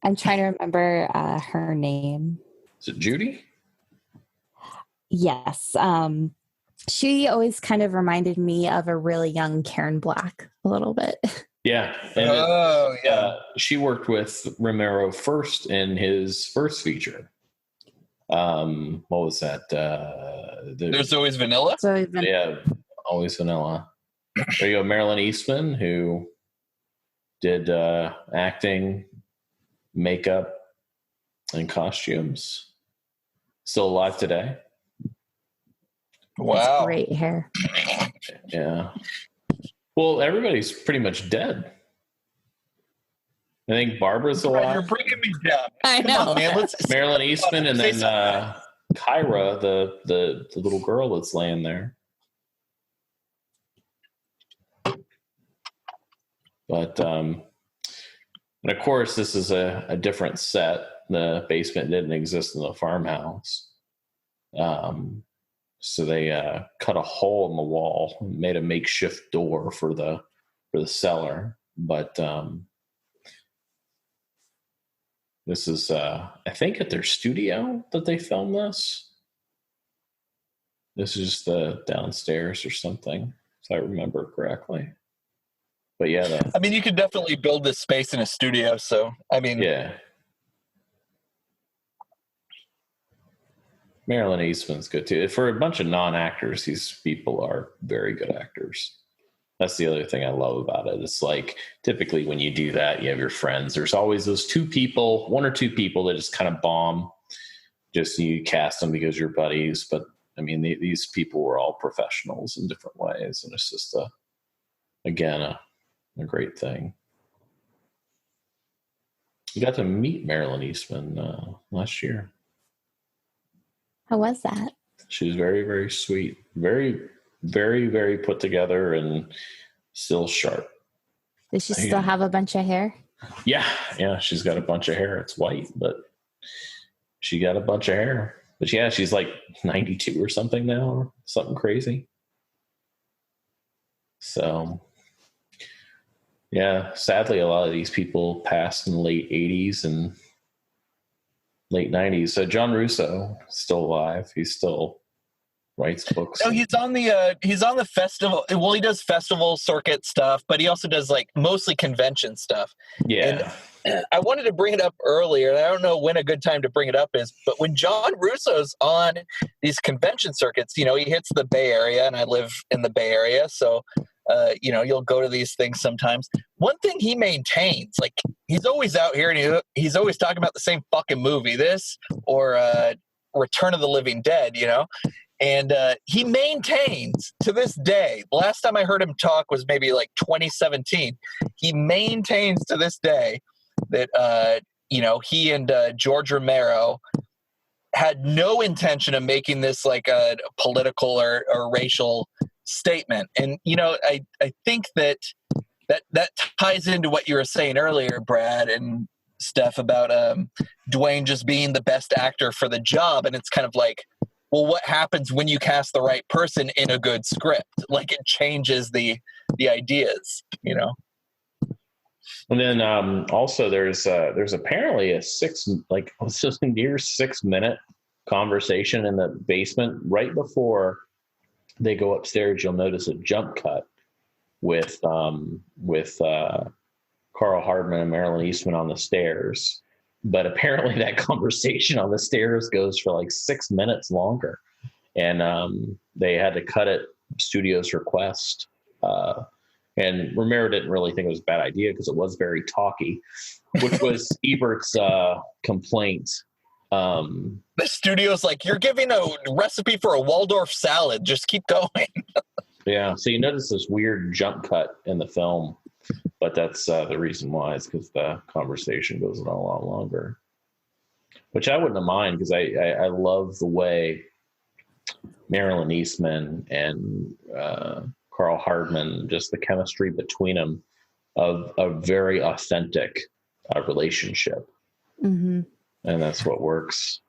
I'm trying to remember her name. Is it Judy? Yes. She always kind of reminded me of a really young Karen Black a little bit. Yeah. She worked with Romero first in his first feature. What was that? There's Always Vanilla? Yeah, Always Vanilla. There you go. Marilyn Eastman, who did acting, makeup, and costumes. Still alive today. Wow. That's great hair. Yeah. Well, everybody's pretty much dead. I think Barbara's alive. You're bringing me down. I know. Come on, man. Marilyn Eastman, and then Kyra, the little girl that's laying there. But and of course, this is a different set. The basement didn't exist in the farmhouse. So they cut a hole in the wall, made a makeshift door for the cellar. But this is, I think, at their studio that they filmed this. This is the downstairs or something, if I remember correctly. But yeah, I mean, you could definitely build this space in a studio. So, I mean, yeah. Marilyn Eastman's good too. For a bunch of non-actors, these people are very good actors. That's the other thing I love about it. It's like typically when you do that, you have your friends. There's always those one or two people that just kind of bomb. Just you cast them because you're buddies. But I mean, these people were all professionals in different ways, and it's just a great thing. You got to meet Marilyn Eastman last year. How was that? She was very, very sweet. Very, very, very put together and still sharp. Does she still have a bunch of hair? Yeah. She's got a bunch of hair. It's white, but she got a bunch of hair. But yeah, she's like 92 or something now, or something crazy. So, yeah, sadly, a lot of these people passed in the late 80s and late 90s. So John Russo still alive. He still writes books. No, he's on the festival. Well, he does festival circuit stuff, but he also does like mostly convention stuff. Yeah. And I wanted to bring it up earlier, and I don't know when a good time to bring it up is, but when John Russo's on these convention circuits, he hits the Bay Area, and I live in the Bay Area, so you'll go to these things sometimes. One thing he maintains, like he's always out here and he's always talking about the same fucking movie, this or Return of the Living Dead, and he maintains to this day, the last time I heard him talk was maybe like 2017. He maintains to this day that, he and George Romero had no intention of making this like a political or racial statement. And, you know, I think that ties into what you were saying earlier, Brad and Steph, about Dwayne just being the best actor for the job. And it's kind of like, well, what happens when you cast the right person in a good script? Like, it changes the ideas, you know? And then also there's apparently a near 6 minute conversation in the basement right before they go upstairs. You'll notice a jump cut with Carl Hardman and Marilyn Eastman on the stairs. But apparently that conversation on the stairs goes for like 6 minutes longer, and they had to cut it studio's request. And Romero didn't really think it was a bad idea because it was very talky, which was Ebert's complaint. The studio's like, you're giving a recipe for a Waldorf salad. Just keep going. Yeah. So you notice this weird jump cut in the film, but that's the reason why, is because the conversation goes on a lot longer, which I wouldn't have mind, because I love the way Marilyn Eastman and Carl Hardman, just the chemistry between them, of a very authentic relationship. Mm-hmm. And that's what works.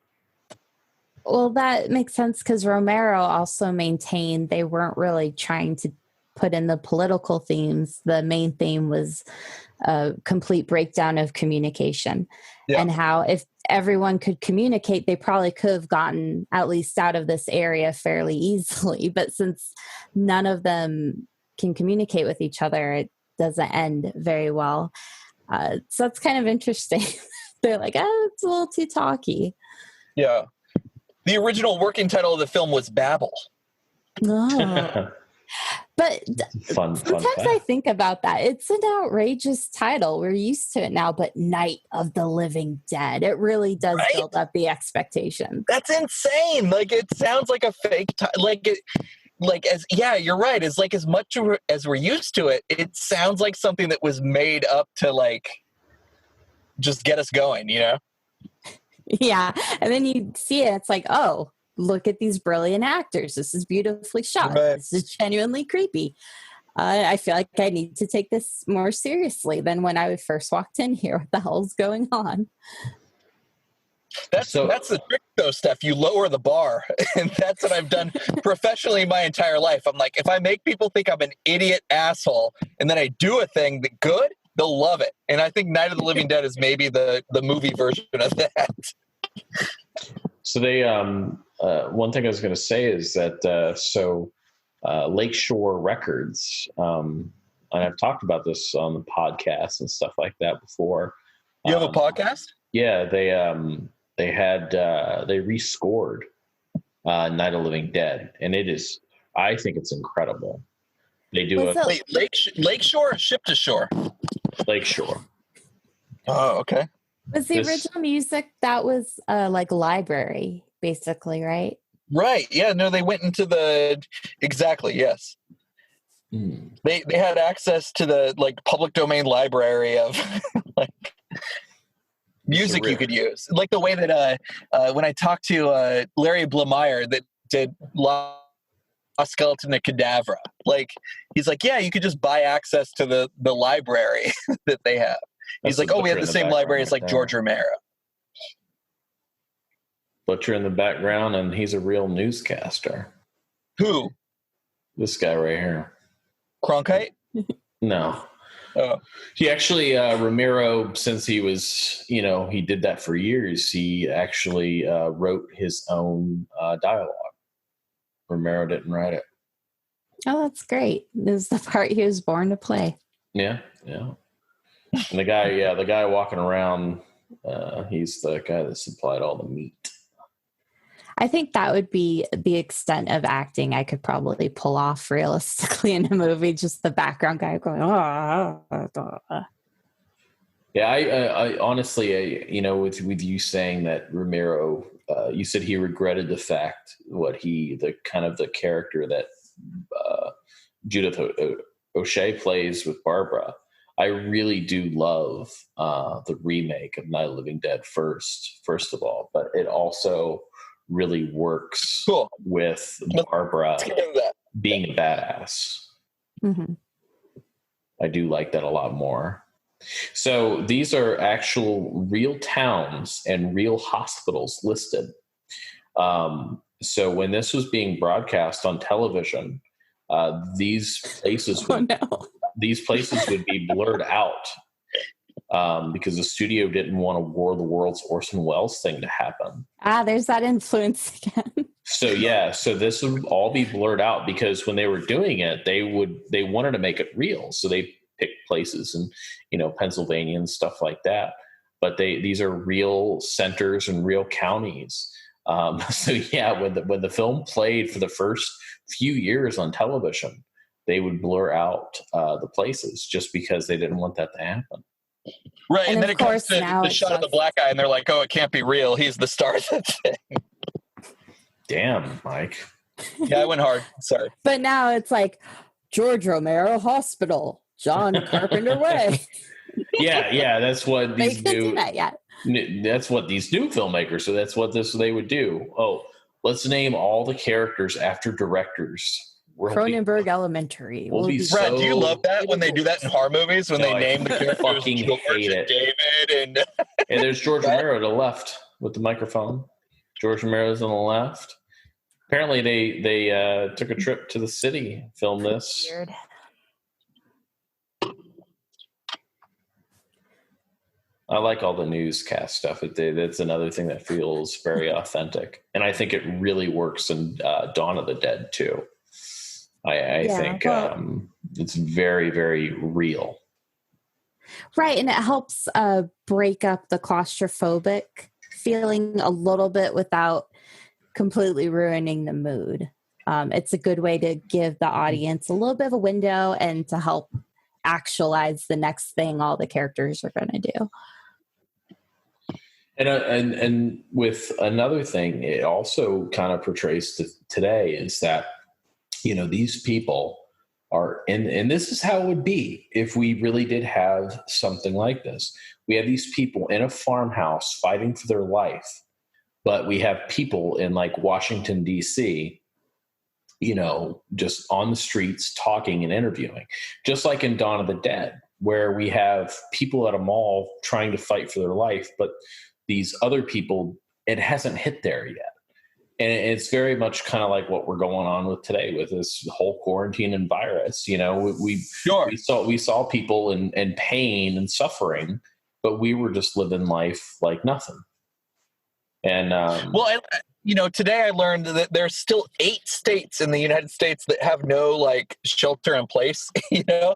Well, that makes sense, because Romero also maintained they weren't really trying to put in the political themes. The main theme was a complete breakdown of communication, and how if everyone could communicate, they probably could have gotten at least out of this area fairly easily. But since none of them can communicate with each other, it doesn't end very well. So it's kind of interesting. They're like, oh, it's a little too talky. Yeah. The original working title of the film was Babel. Oh. But sometimes I think about that. It's an outrageous title. We're used to it now, but Night of the Living Dead. It really does build up the expectations. That's insane. Like, it sounds like a fake you're right. It's like, as much as we're used to it, it sounds like something that was made up to like just get us going, you know? Yeah. And then you see it, it's like, oh, look at these brilliant actors. This is beautifully shot. Right. This is genuinely creepy. I feel like I need to take this more seriously than when I first walked in here. What the hell's going on? That's the trick, though, Steph. You lower the bar, and that's what I've done professionally my entire life. I'm like, if I make people think I'm an idiot asshole, and then I do a thing that good, they'll love it. And I think Night of the Living Dead is maybe the movie version of that. So they, one thing I was going to say is that, Lakeshore Records, and I've talked about this on the podcast and stuff like that before. You have a podcast? Yeah, they rescored Night of the Living Dead, and I think it's incredible. They do Lakeshore or Ship to Shore? Lakeshore. Oh, okay. Was the original music that was like library, basically, right? Right. Yeah. No, they went into exactly. Yes. They had access to the like public domain library of like music you could use, like the way that when I talked to Larry Blameyer that did La Skeleton and Cadavra, like he's like, yeah, you could just buy access to the library that they have. He's like, oh, we have the same library as like George Romero. Butcher in the background, and he's a real newscaster. Who? This guy right here. Cronkite? No. Oh. He actually, Romero, since he was, he did that for years, he actually wrote his own dialogue. Romero didn't write it. Oh, that's great. This is the part he was born to play. Yeah, yeah. And the guy walking around, he's the guy that supplied all the meat. I think that would be the extent of acting I could probably pull off realistically in a movie. Just the background guy going, Yeah, I honestly, with you saying that Romero, you said he regretted the fact the character that Judith O'Shea plays with Barbara. I really do love the remake of Night of the Living Dead first of all, but it also really works Cool. with Barbara Let's get into that. being a badass. Mm-hmm. I do like that a lot more. So these are actual real towns and real hospitals listed. So when this was being broadcast on television, these places would be blurred out because the studio didn't want a War of the Worlds Orson Welles thing to happen. There's that influence again. So this would all be blurred out because when they were doing it, they wanted to make it real. So they picked places in, Pennsylvania and stuff like that. But these are real centers and real counties. When the film played for the first few years on television, they would blur out the places just because they didn't want that to happen. Right, and then it comes to the shot of the black guy, and they're like, "Oh, it can't be real. He's the star of the thing." Damn, Mike. Yeah, I went hard. Sorry. But now it's like George Romero Hospital, John Carpenter Way. Yeah, that's what these new. That yet. That's what these new filmmakers. So that's what they would do. Oh, let's name all the characters after directors. Cronenberg Elementary. Brad, do you love that when they do that in horror movies? When they name the characters fucking George hate and it. David and there's George Romero to the left with the microphone. George Romero's on the left. Apparently they took a trip to the city, filmed this. Weird. I like all the newscast stuff. That's another thing that feels very authentic. And I think it really works in Dawn of the Dead too. I think it's very, very real. Right. And it helps break up the claustrophobic feeling a little bit without completely ruining the mood. It's a good way to give the audience a little bit of a window and to help actualize the next thing all the characters are going to do. And with another thing, it also kind of portrays today is that, these people are, and this is how it would be if we really did have something like this. We have these people in a farmhouse fighting for their life, but we have people in like Washington, D.C., just on the streets talking and interviewing, just like in Dawn of the Dead, where we have people at a mall trying to fight for their life, but these other people, it hasn't hit there yet. And it's very much kind of like what we're going on with today with this whole quarantine and virus. We saw people in pain and suffering, but we were just living life like nothing. And today I learned that there's still 8 states in the United States that have no like shelter in place. And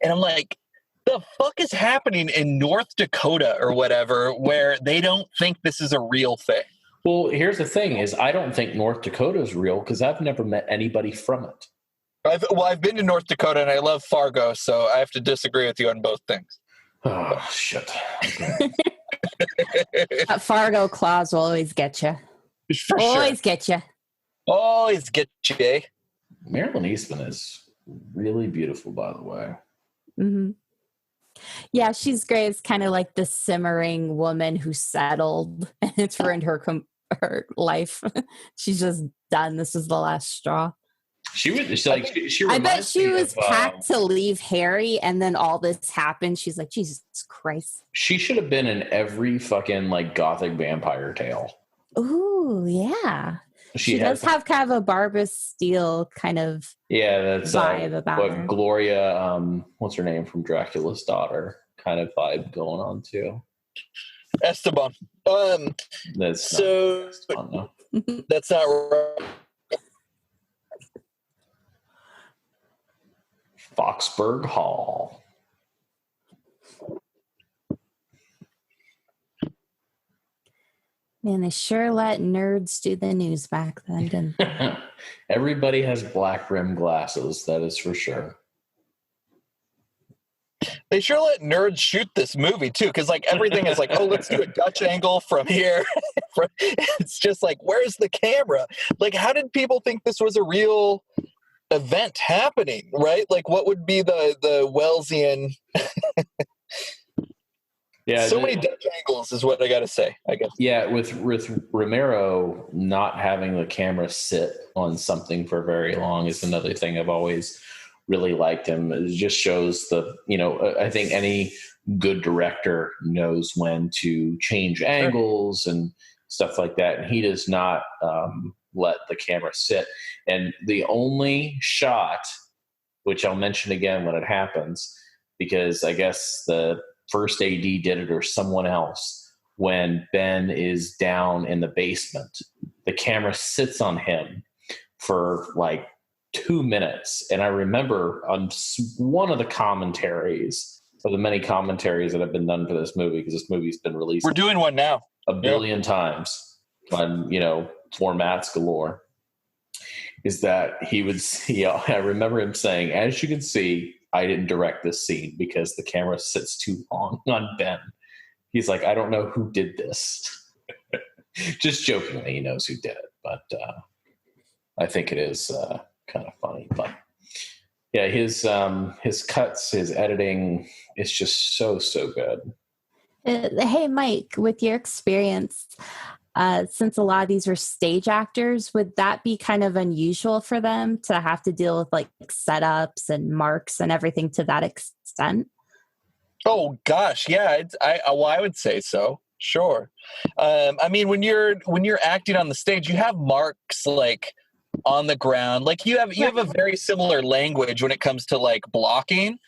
I'm like, the fuck is happening in North Dakota or whatever, where they don't think this is a real thing? Well, here's the thing is I don't think North Dakota is real because I've never met anybody from it. I've been to North Dakota and I love Fargo, so I have to disagree with you on both things. Oh, shit. That Fargo clause will always get you. Always get you. Always get you. Marilyn Eastman is really beautiful, by the way. Mm-hmm. Yeah, she's great. It's kind of like the simmering woman who settled and it's ruined her life. She's just done. This is the last straw. I bet she was packed to leave Harry, and then all this happened. She's like, Jesus Christ. She should have been in every fucking like gothic vampire tale. Ooh, yeah. She does have kind of a Barbara Steele kind of vibe about her. Gloria, what's her name from Dracula's Daughter kind of vibe going on too. Esteban. That's not right. Foxburg Hall. Man, they sure let nerds do the news back then, didn't they? Everybody has black rim glasses, that is for sure. They sure let nerds shoot this movie too, because like everything is like, oh, let's do a Dutch angle from here. It's just like, where's the camera? Like, how did people think this was a real event happening, right? Like, what would be the Wellesian Yeah, so many Dutch angles is what I got to say, I guess. Yeah, with Romero not having the camera sit on something for very long is another thing I've always really liked him. It just shows I think any good director knows when to change angles and stuff like that. And he does not let the camera sit. And the only shot, which I'll mention again when it happens, because I guess the first AD did it or someone else, when Ben is down in the basement, the camera sits on him for like 2 minutes. And I remember on one of the commentaries, of the many commentaries that have been done for this movie, because this movie's been released. We're doing one now. A billion times on, formats galore, is that he would see, I remember him saying, as you can see, I didn't direct this scene because the camera sits too long on Ben. He's like, I don't know who did this. Just jokingly, he knows who did it, but I think it is kind of funny. But yeah, his cuts, his editing is just so good. Hey, Mike, with your experience, since a lot of these were stage actors, would that be kind of unusual for them to have to deal with like setups and marks and everything to that extent? Oh gosh, yeah. I would say so. Sure. I mean, when you're acting on the stage, you have marks like on the ground. Like you have a very similar language when it comes to like blocking,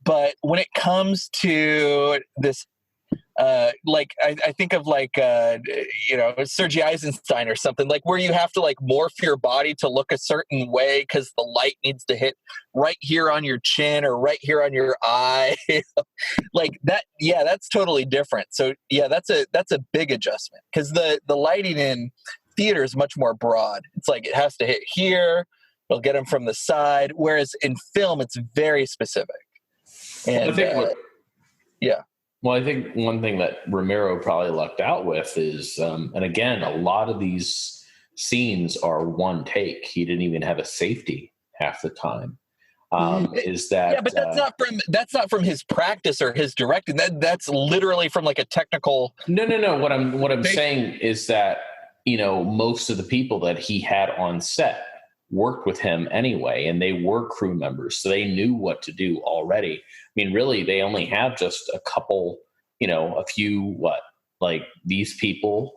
but when it comes to this. I think of like Sergei Eisenstein or something, like where you have to like morph your body to look a certain way because the light needs to hit right here on your chin or right here on your eye. Like that. Yeah, that's totally different. So yeah, that's a big adjustment because the lighting in theater is much more broad. It's like it has to hit here. It'll get them from the side. Whereas in film, it's very specific. And yeah. Well, I think one thing that Romero probably lucked out with is, and again, a lot of these scenes are one take. He didn't even have a safety half the time. Is that? Yeah, but that's not from his practice or his directing. That's literally from like a technical. No. What I'm saying is that most of the people that he had on set worked with him anyway, and they were crew members, so they knew what to do already. I mean, really, they only have just a couple, a few, like these people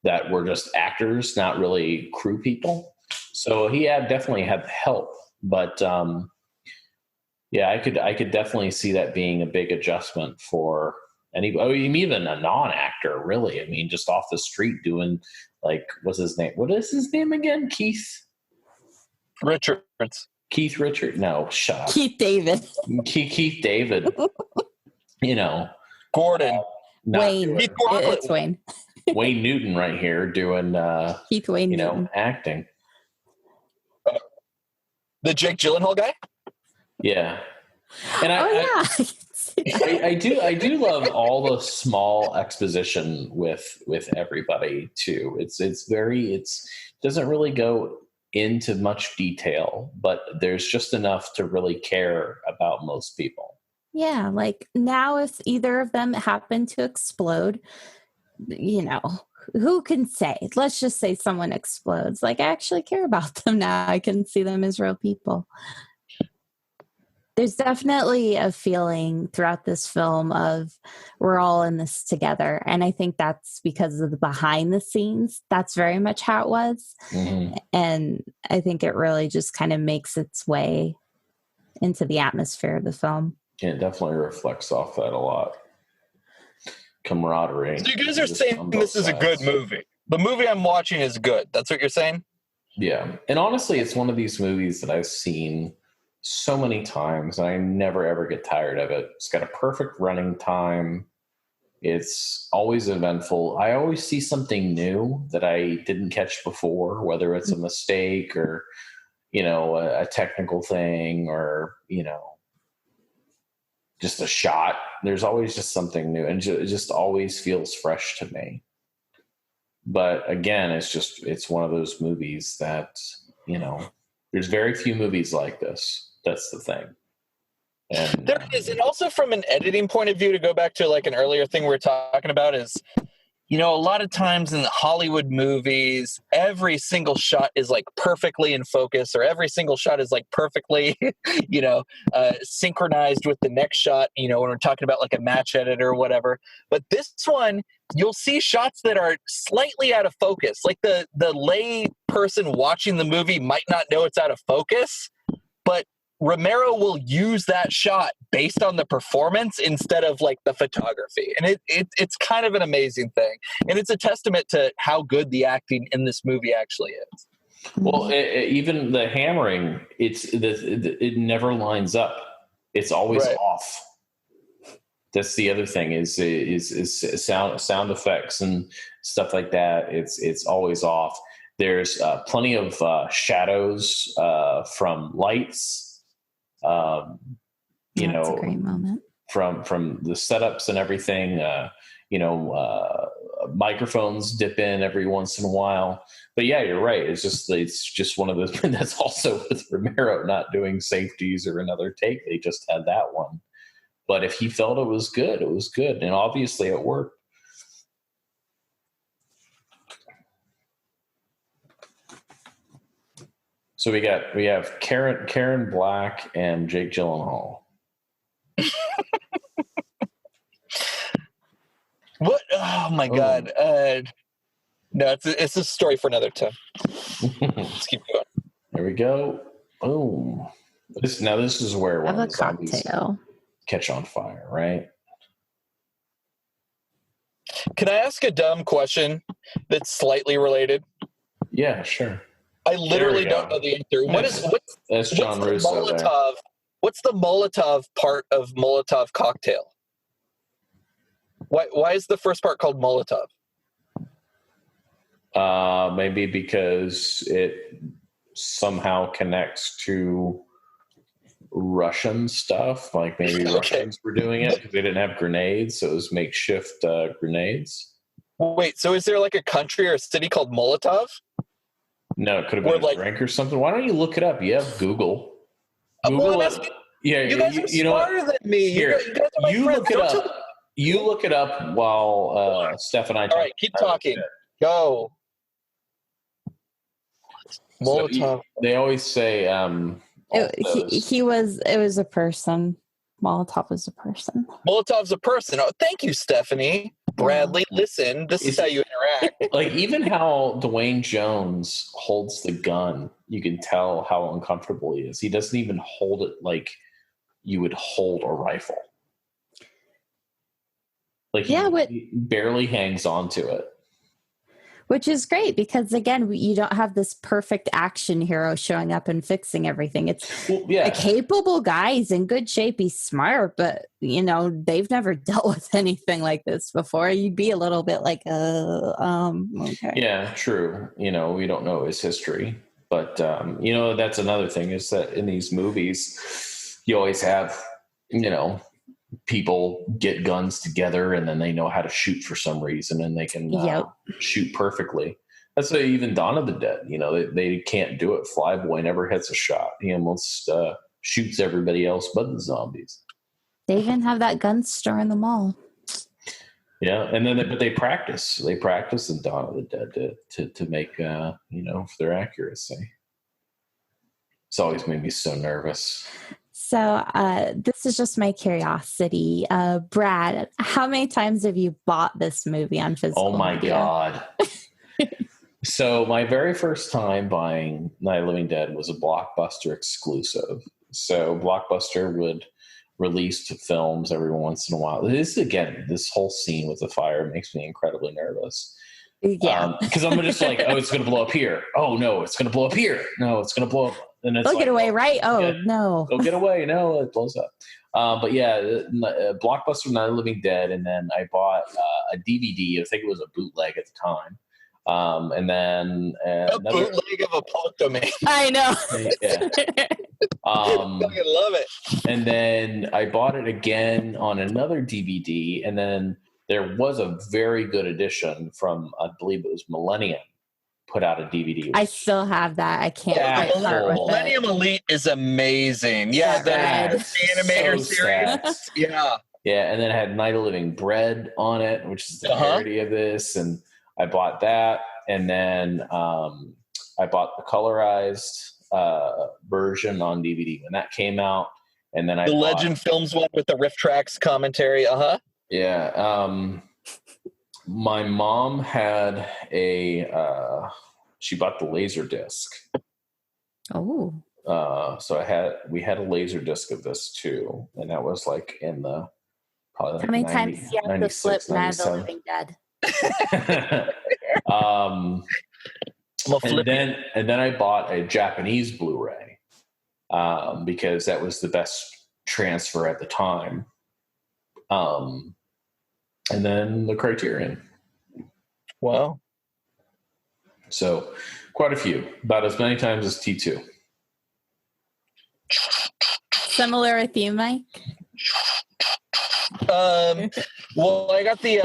that were just actors, not really crew people. So he definitely had help, but yeah, I could definitely see that being a big adjustment for anybody, even a non-actor, really. I mean, just off the street doing like, what's his name? What is his name again? Keith Richards. Keith Richard? No, shut up. Keith David. Keith David. Gordon. Wayne. It's Wayne. Wayne Newton right here doing Keith Wayne Newton. Acting. The Jake Gyllenhaal guy? Yeah. And I do love all the small exposition with everybody too. It doesn't really go into much detail, but there's just enough to really care about most people. Yeah, like now if either of them happen to explode, who can say? Let's just say someone explodes. Like I actually care about them now. I can see them as real people. There's definitely a feeling throughout this film of we're all in this together. And I think that's because of the behind the scenes. That's very much how it was. Mm-hmm. And I think it really just kind of makes its way into the atmosphere of the film. Yeah, it definitely reflects off that a lot. Camaraderie. So you guys are saying this is a good movie. The movie I'm watching is good. That's what you're saying? Yeah. And honestly, it's one of these movies that I've seen so many times and I never ever get tired of it. It's got a perfect running time. It's always eventful. I always see something new that I didn't catch before, whether it's a mistake or a technical thing or just a shot. There's always just something new, and it just always feels fresh to me. But again, it's one of those movies that there's very few movies like this. That's the thing. And There is, and also from an editing point of view, to go back to like an earlier thing we were talking about is, a lot of times in Hollywood movies, every single shot is like perfectly in focus, or every single shot is like perfectly, synchronized with the next shot, when we're talking about like a match edit or whatever. But this one, you'll see shots that are slightly out of focus. Like the lay person watching the movie might not know it's out of focus, but Romero will use that shot based on the performance instead of like the photography. And it's kind of an amazing thing. And it's a testament to how good the acting in this movie actually is. Well, even the hammering, it never lines up. It's always off. That's the other thing is sound effects and stuff like that. It's always off. There's plenty of shadows from lights. That's a great moment. From the setups and everything, microphones dip in every once in a while. But yeah, you're right. It's just one of those. That's also with Romero not doing safeties or another take. They just had that one. But if he felt it was good, it was good, and obviously it worked. So we have Karen Black and Jake Gyllenhaal. What? Oh my God! No, it's a story for another time. Let's keep going. There we go. Boom. This is where one of the zombies catch on fire, right? Can I ask a dumb question that's slightly related? Yeah, sure. I literally don't know the answer. That's John Russo there. What's the Molotov part of Molotov cocktail? Why is the first part called Molotov? Maybe because it somehow connects to Russian stuff. Like maybe Russians were doing it because they didn't have grenades, so it was makeshift grenades. Wait, so is there like a country or a city called Molotov? No, it could have been a drink or something. Why don't you look it up? You have Google. Google it. Yeah, you guys are smarter than me. Here, you look it up. You look it up while Steph and I talk. All right, keep talking. Go. Molotov. So they always say it was a person. Molotov was a person. Molotov's a person. Oh, thank you, Stephanie. Bradley, listen, this is how you interact. Like even how Dwayne Jones holds the gun, you can tell how uncomfortable he is. He doesn't even hold it like you would hold a rifle. Like he barely hangs on to it. Which is great because, again, you don't have this perfect action hero showing up and fixing everything. It's a capable guy. He's in good shape. He's smart, but, they've never dealt with anything like this before. You'd be a little bit like, okay. Yeah, true. We don't know his history. But, that's another thing is that in these movies, you always have, people get guns together and then they know how to shoot for some reason and they can shoot perfectly. That's why even Dawn of the Dead, they can't do it. Flyboy never hits a shot. He almost shoots everybody else but the zombies. They even have that gun store in the mall. Yeah, and then but they practice. They practice in Dawn of the Dead to make for their accuracy. It's always made me so nervous. So this is just my curiosity. Brad, how many times have you bought this movie on physical media? Oh, my God. So my very first time buying Night of the Living Dead was a Blockbuster exclusive. So Blockbuster would release films every once in a while. This whole scene with the fire makes me incredibly nervous. Yeah. Because I'm just like, oh, it's going to blow up here. Oh, no, it's going to blow up here. No, it's going to blow up. And it's get away, right? Oh, no. Go get away. No, it blows up. But yeah, Blockbuster Night of the Living Dead. And then I bought a DVD. I think it was a bootleg at the time. And then a bootleg of a Public Domain. I know. Yeah. I love it. And then I bought it again on another DVD. And then there was a very good edition from, I believe it was Millennium. put out a DVD. I still have that. I can't Yeah, quite part with it. Millennium Elite is amazing. Yeah, the animator so series. sad. Yeah. Yeah, and then it had Night of Living Bread on it, which is the parody of this, and I bought that, and then I bought the colorized version on DVD when that came out, and then I bought Legend Films one with the riff tracks commentary. Yeah, my mom had she bought the laser disc. Oh. So we had a laser disc of this too, and that was like in the probably like how many times do you have to flip Night of the Living Dead? And then I bought a Japanese Blu-ray because that was the best transfer at the time. And then the Criterion. Wow. So quite a few, about as many times as T2. Similar with you, Mike? Well, I got the,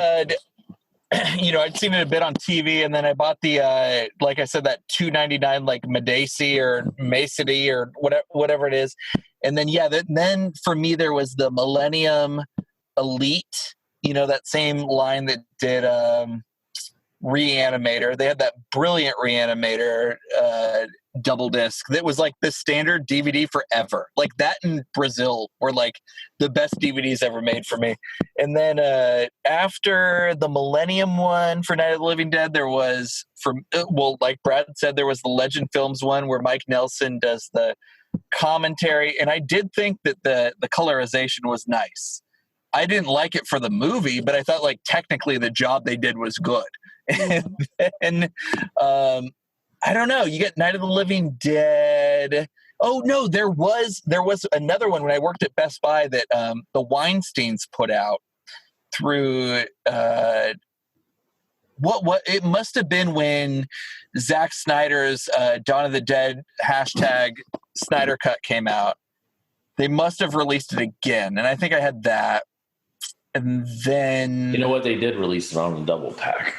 I'd seen it a bit on TV, and then I bought the, like I said, that $2.99 like Medici or Macity or whatever it is. And then, then for me, there was the Millennium Elite, that same line that did Reanimator. They had that brilliant Reanimator double disc that was like the standard DVD forever. Like that in Brazil were like the best DVDs ever made for me. And then after the Millennium one for Night of the Living Dead, there was like Brad said, there was the Legend Films one where Mike Nelson does the commentary. And I did think that the colorization was nice. I didn't like it for the movie, but I thought like technically the job they did was good. And I don't know. You get Night of the Living Dead. Oh no, there was another one when I worked at Best Buy that the Weinsteins put out through what it must have been when Zack Snyder's Dawn of the Dead # Snyder Cut came out. They must have released it again, and I think I had that. And then you know what, they did release it on a double pack.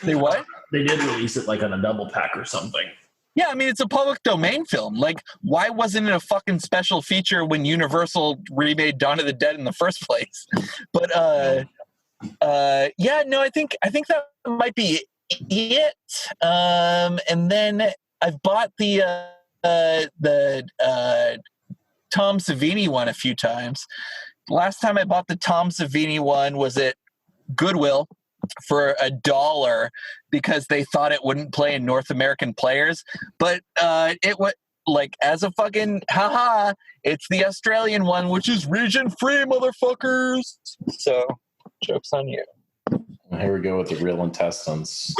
They what? They did release it like on a double pack or something. Yeah, I mean, it's a public domain film. Like, why wasn't it a fucking special feature when Universal remade Dawn of the Dead in the first place? But yeah, no, I think that might be it. And then I've bought the Tom Savini one a few times. Last time I bought the Tom Savini one was at Goodwill for $1 because they thought it wouldn't play in North American players, but it was like as a fucking haha, it's the Australian one, which is region free, motherfuckers. So joke's on you. Here we go with the real intestines.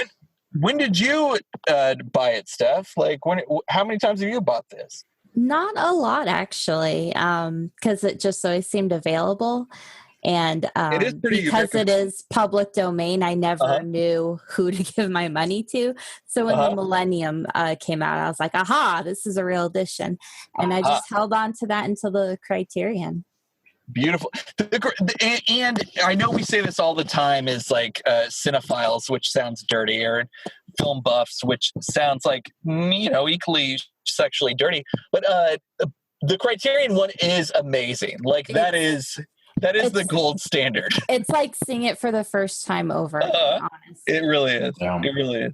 When did you buy it, Steph? Like how many times have you bought this? Not a lot, actually, because it just always seemed available. And it is pretty because ubiquitous. it is public domain, I never knew who to give my money to. So when the Millennium came out, I was like, aha, this is a real edition. And I just held on to that until the Criterion. Beautiful. And I know we say this all the time is like cinephiles, which sounds dirty, or film buffs, which sounds like, equally sexually dirty. But the Criterion one is amazing. Like that is the gold standard. It's like seeing it for the first time over. Honestly. It really is. Yeah. It really is.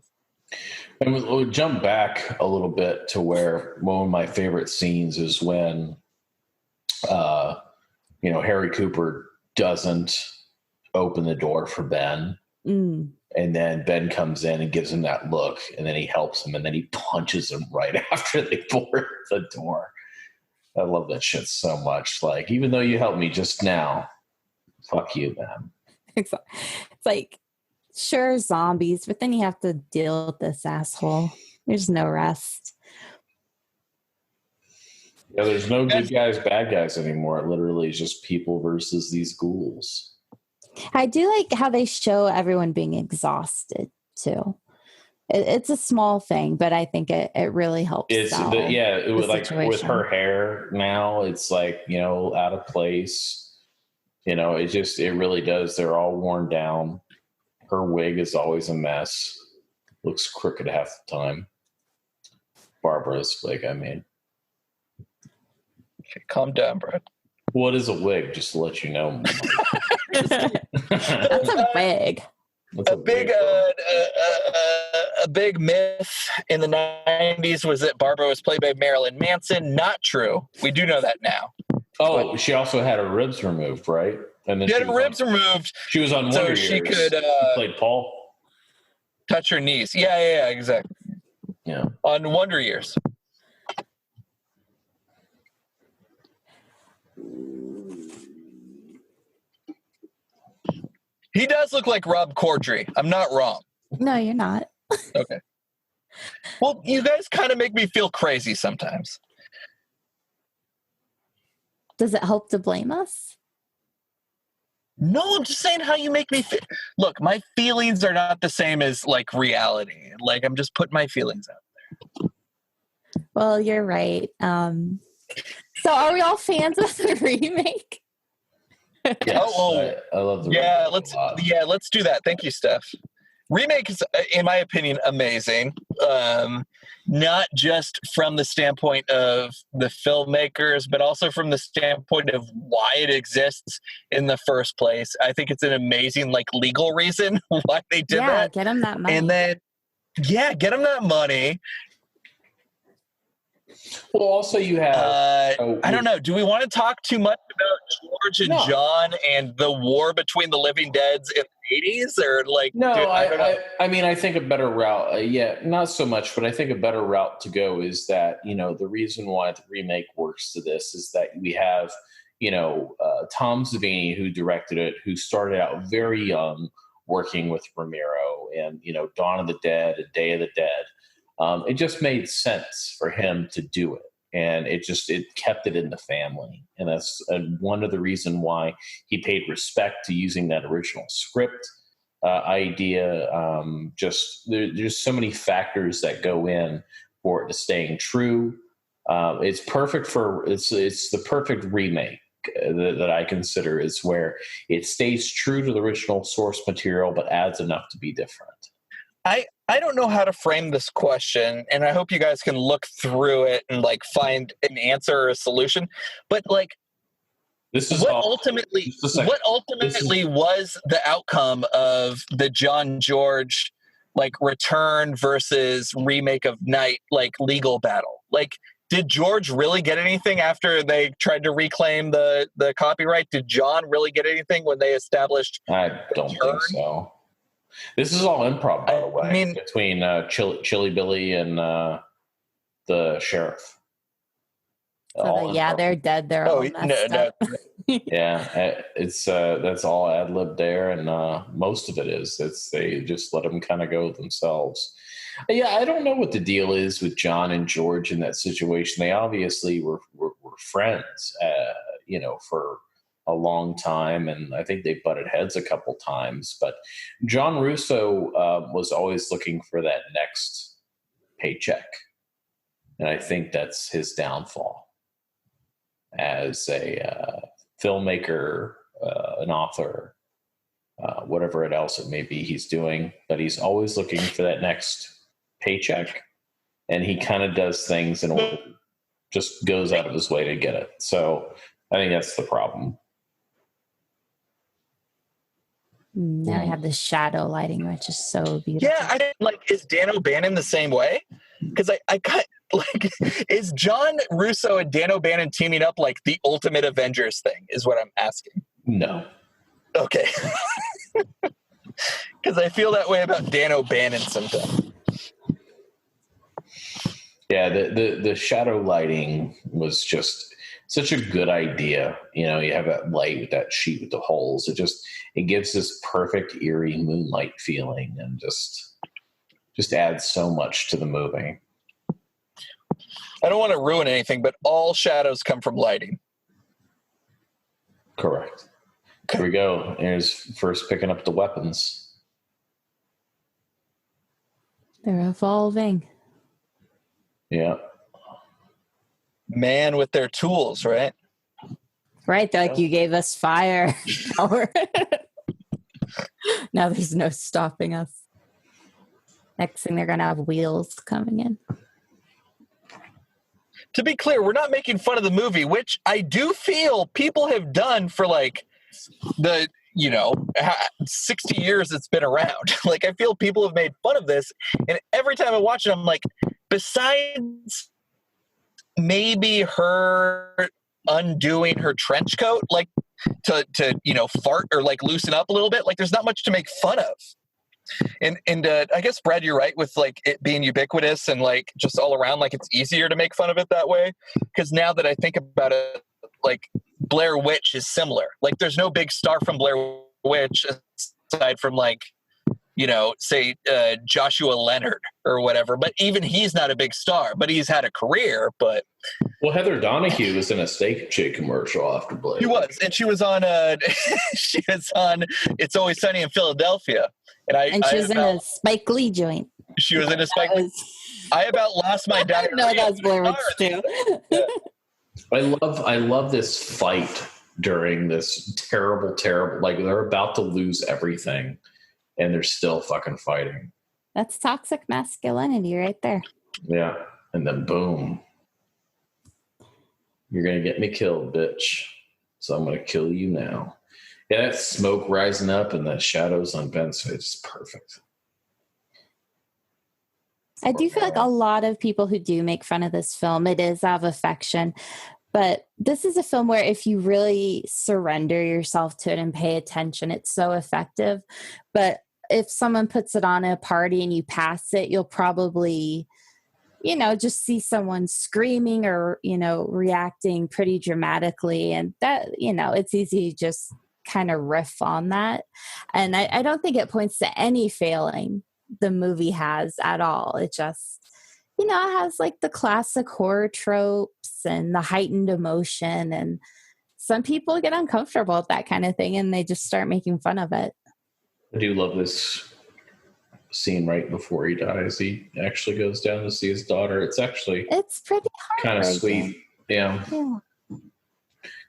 And we'll jump back a little bit to where one of my favorite scenes is when, Harry Cooper doesn't open the door for Ben. And then Ben comes in and gives him that look, and then he helps him, and then he punches him right after they board the door. I love that shit so much. Like, even though you helped me just now, fuck you, man. It's like, sure, zombies, but then you have to deal with this asshole. There's no rest. Yeah, there's no good guys, bad guys anymore. It literally is just people versus these ghouls. I do like how they show everyone being exhausted, too. It's a small thing, but I think it really helps. It was like with her hair now, it's like, out of place. It really does. They're all worn down. Her wig is always a mess. looks crooked half the time. Barbara's wig, I mean. Okay, calm down, Brad. What is a wig? Just to let you know. That's a wig. A big myth in the 90s was that Barbara was played by Marilyn Manson. Not true. We do know that now. Oh, she also had her ribs removed, right? And then She had her ribs removed. She was on so Wonder she Years. could She played Paul. touch her knees. Yeah, exactly. Yeah. On Wonder Years. He does look like Rob Corddry. I'm not wrong. No, you're not. Okay. Well, you guys kind of make me feel crazy sometimes. Does it help to blame us? No, I'm just saying how you make me feel. Look, my feelings are not the same as like reality. Like I'm just putting my feelings out there. Well, you're right. So are we all fans of the remake? Yes, I love the remake. Let's do that. Thank you, Steph. Remake is, in my opinion, amazing. Not just from the standpoint of the filmmakers, but also from the standpoint of why it exists in the first place. I think it's an amazing, like, legal reason why they did that. Get them that money. And then, get them that money. Well, also you have... I don't know. Do we want to talk too much about George and John and the war between the living deads in the 80s? Or like, no, I don't know. I mean, I think a better route, not so much, but I think a better route to go is that, the reason why the remake works to this is that we have, Tom Savini, who directed it, who started out very young working with Romero and, Dawn of the Dead and Day of the Dead. It just made sense for him to do it. And it kept it in the family. And that's one of the reasons why he paid respect to using that original script idea. There's so many factors that go in for it to staying true. It's perfect it's the perfect remake that I consider is where it stays true to the original source material, but adds enough to be different. I don't know how to frame this question, and I hope you guys can look through it and like find an answer or a solution. But like, what ultimately was the outcome of the John George like return versus remake of Night like legal battle? Like, did George really get anything after they tried to reclaim the copyright? Did John really get anything when they established? I don't think so. This is all improv, by the way, between Chili Billy and the sheriff. So they're dead. They're all messed up. Yeah, it's that's all ad lib there, and most of it is. They just let them kind of go themselves. Yeah, I don't know what the deal is with John and George in that situation. They obviously were friends, for a long time, and I think they butted heads a couple times. But John Russo was always looking for that next paycheck, and I think that's his downfall as a filmmaker, an author, whatever else it may be he's doing. But he's always looking for that next paycheck, and he kind of does things and just goes out of his way to get it. So I think that's the problem. Now I have the shadow lighting, which is so beautiful. Yeah, is Dan O'Bannon the same way? Because I got like, is John Russo and Dan O'Bannon teaming up like the ultimate Avengers thing? Is what I'm asking. No. Okay. Because I feel that way about Dan O'Bannon sometimes. Yeah, the shadow lighting was just such a good idea. You have that light with that sheet with the holes. It gives this perfect eerie moonlight feeling, and just adds so much to the movie. I don't want to ruin anything, but all shadows come from lighting. Correct. Here we go. Here's first picking up the weapons. They're evolving. Yeah. Man with their tools, right? Right. They're like, you gave us fire power. Now there's no stopping us. Next thing they're going to have wheels coming in. To be clear, we're not making fun of the movie, which I do feel people have done for like the, 60 years it's been around. Like, I feel people have made fun of this. And every time I watch it, I'm like, besides maybe her undoing her trench coat, like to fart or like loosen up a little bit, like there's not much to make fun of. And I guess, Brad, you're right with like it being ubiquitous and like just all around, like it's easier to make fun of it that way. Because now that I think about it, like Blair Witch is similar. Like there's no big star from Blair Witch aside from like, say Joshua Leonard or whatever. But even he's not a big star, but he's had a career. But well, Heather Donahue was in a Steak Shake commercial after Blair. She was, and she was on It's Always Sunny in Philadelphia. And she was in a Spike Lee joint. She was in a Spike Lee. I about lost my diarrhea. No, that was Blair Witch too. Yeah. I love this fight during this terrible, like they're about to lose everything and they're still fucking fighting. That's toxic masculinity right there. Yeah. And then boom. You're going to get me killed, bitch. So I'm going to kill you now. Yeah, that smoke rising up and the shadows on Ben's face is perfect. I do feel like a lot of people who do make fun of this film, it is out of affection. But this is a film where if you really surrender yourself to it and pay attention, it's so effective. But if someone puts it on at a party and you pass it, you'll probably, just see someone screaming or, reacting pretty dramatically. And that, it's easy to just kind of riff on that. And I don't think it points to any failing the movie has at all. It just, it has like the classic horror tropes and the heightened emotion. And some people get uncomfortable with that kind of thing and they just start making fun of it. I do love this scene right before he dies. He actually goes down to see his daughter. It's pretty kind of sweet. Yeah.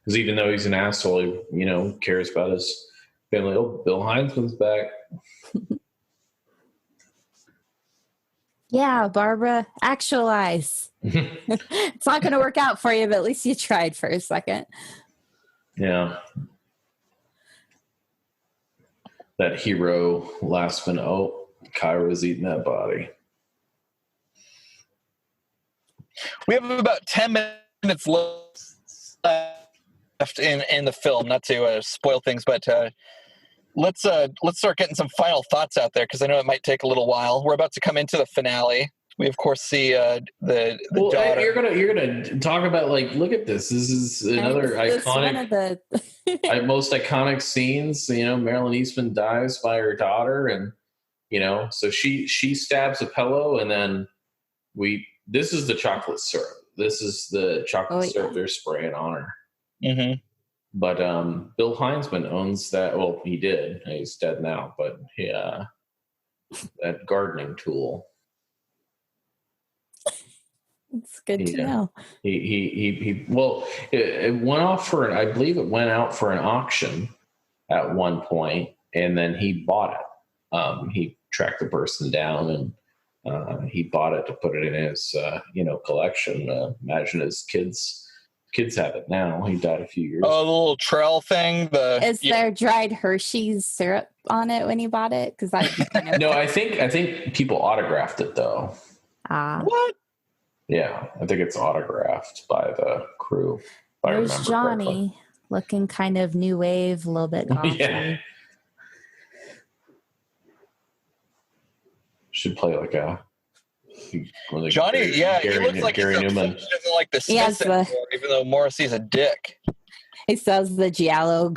Because even though he's an asshole, he, cares about his family. Oh, Bill Heinzman's back. Yeah, Barbara, actualize. It's not going to work out for you, but at least you tried for a second. Yeah. That hero last minute. Oh, Kyra's eating that body. We have about 10 minutes left in the film, not to spoil things, but let's start getting some final thoughts out there, because I know it might take a little while. We're about to come into the finale. We of course see the daughter. You're gonna talk about, like, look at this. This is another iconic, most iconic scenes. Marilyn Eastman dies by her daughter, and so she stabs a pillow, and then this is the chocolate syrup. This is the chocolate syrup they're spraying on her. Mm-hmm. But Bill Heinzman owns that. Well, he did. He's dead now. But that gardening tool. It's good to know. It went off I believe it went out for an auction at one point, and then he bought it. He tracked the person down, and he bought it to put it in his collection. Imagine his kids have it now. He died a few years ago. Oh, the little trail thing. Is there dried Hershey's syrup on it when he bought it? Because No, I think people autographed it though. What? Yeah, I think it's autographed by the crew. There's Johnny correctly. Looking kind of new wave, a little bit gothy. Yeah. Should play like a Johnny. He looks like Gary Newman. He doesn't like the Smiths anymore, even though Morrissey's a dick. He still has the Giallo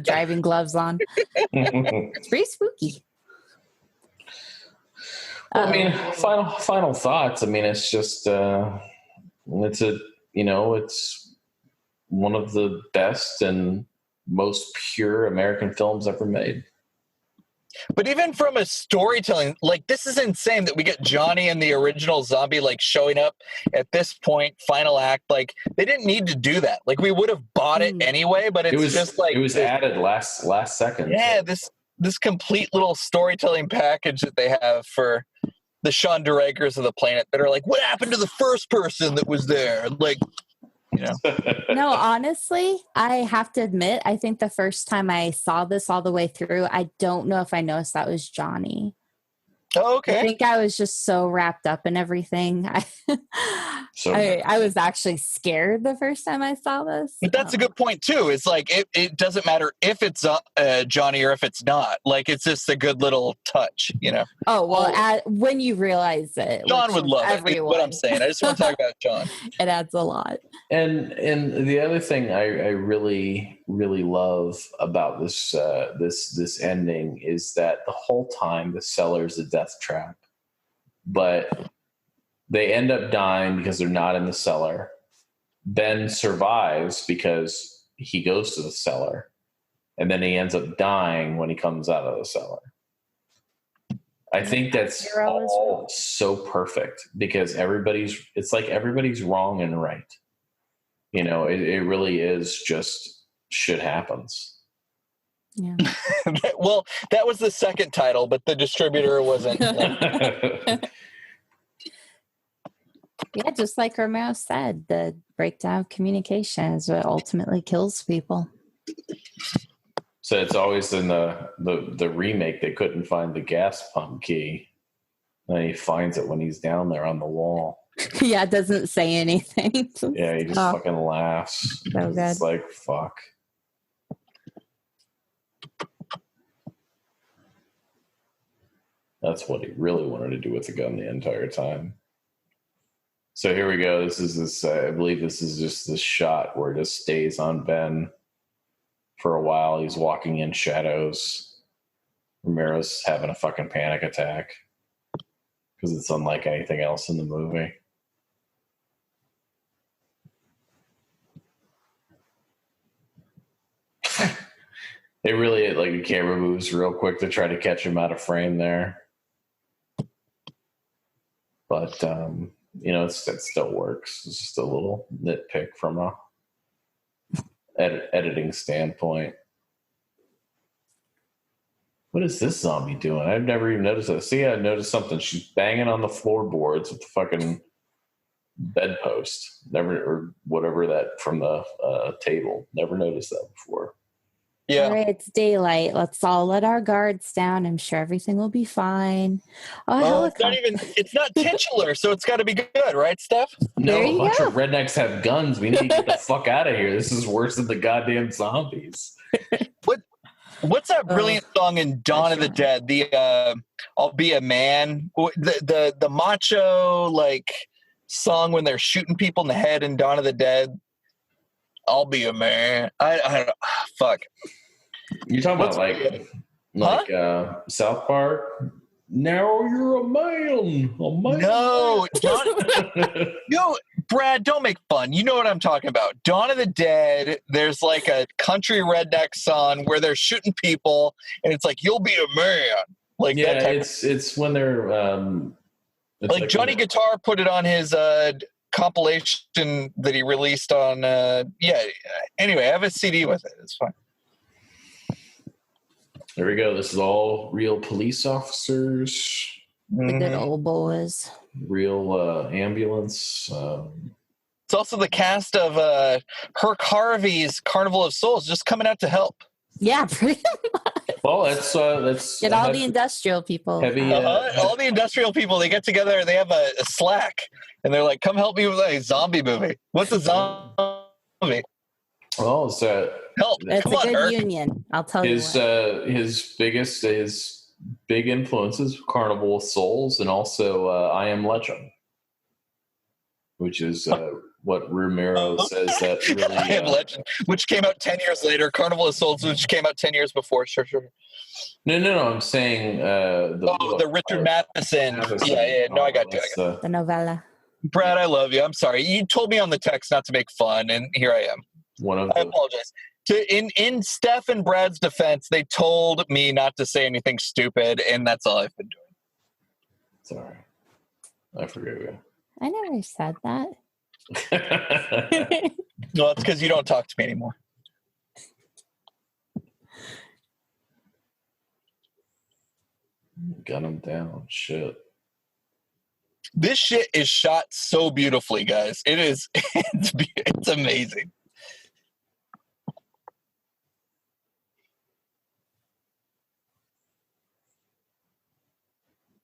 driving gloves on. It's pretty spooky. I mean, final thoughts. I mean, it's just it's one of the best and most pure American films ever made. But even from a storytelling, like, this is insane that we get Johnny and the original zombie like showing up at this point, final act. Like, they didn't need to do that. Like, we would have bought it anyway, but it was added last second. Yeah, this complete little storytelling package that they have for the Sean Durakers of the planet that are like, what happened to the first person that was there? Like, you know. No, honestly, I have to admit, I think the first time I saw this all the way through, I don't know if I noticed that was Johnny. Oh, I okay. think I was just so wrapped up in everything. I was actually scared the first time I saw this. But that's a good point too. It's like it doesn't matter if it's Johnny or if it's not. Like it's just a good little touch, you know. Oh well, when you realize it, John would love it. Is what I'm saying. I just want to talk about John. It adds a lot. And the other thing I really love about this this ending is that the whole time the cellar's a death trap, but they end up dying because they're not in the cellar. Ben survives because he goes to the cellar, and then he ends up dying when he comes out of the cellar. I think that's all so perfect because it's like everybody's wrong and right. You know, it really is just shit happens. Yeah. Well, that was the second title, but the distributor wasn't. Yeah, just like Romero said, the breakdown of communication is what ultimately kills people. So it's always in the remake they couldn't find the gas pump key. And he finds it when he's down there on the wall. Yeah, it doesn't say anything. Yeah, he just fucking laughs. So good. It's like, fuck. That's what he really wanted to do with the gun the entire time. So here we go. This is I believe this is just this shot where it just stays on Ben for a while. He's walking in shadows. Romero's having a fucking panic attack because it's unlike anything else in the movie. It really, like, the camera moves real quick to try to catch him out of frame there. But, you know, it still works. It's just a little nitpick from a editing standpoint. What is this zombie doing? I've never even noticed that. See, I noticed something. She's banging on the floorboards with the fucking bedpost. Never, or whatever that from the table. Never noticed that before. Yeah. All right, it's daylight. Let's all let our guards down. I'm sure everything will be fine. Well, it's not titular, so it's got to be good, right, Steph? No, a bunch of rednecks have guns. We need to get the fuck out of here. This is worse than the goddamn zombies. What's that brilliant song in Dawn of the Dead? The "I'll Be a Man," the macho like song when they're shooting people in the head in Dawn of the Dead. I'll be a man. I don't know. Fuck. You're talking about like South Park? Now you're a man. No, Brad, don't make fun. You know what I'm talking about. Dawn of the Dead, there's like a country redneck song where they're shooting people, and it's like, you'll be a man. Like, yeah, it's when they're... like Johnny Guitar put it on his compilation that he released on... anyway, I have a CD with it. It's fine. There we go. This is all real police officers. The good old boys. Real ambulance. It's also the cast of Herc Harvey's Carnival of Souls just coming out to help. Yeah, pretty much. Well, let's get all the industrial people. Heavy, all the industrial people, they get together, they have a Slack, and they're like, come help me with a zombie movie. What's a zombie? Well, it's help. It's a good Herc. Union. I'll tell you. His big influences: Carnival of Souls, and also I Am Legend, which is what Romero says that really. I Am Legend, which came out 10 years later. Carnival of Souls, which came out 10 years before. Sure. No. I'm saying the Richard Matheson. Yeah. No, I got you. The novella. Brad, I love you. I'm sorry. You told me on the text not to make fun, and here I am. I apologize. In Steph and Brad's defense, they told me not to say anything stupid, and that's all I've been doing. Sorry. I forgive you. I never said that. No, it's because you don't talk to me anymore. Gun him down. Shit. This shit is shot so beautifully, guys. It is. It's amazing.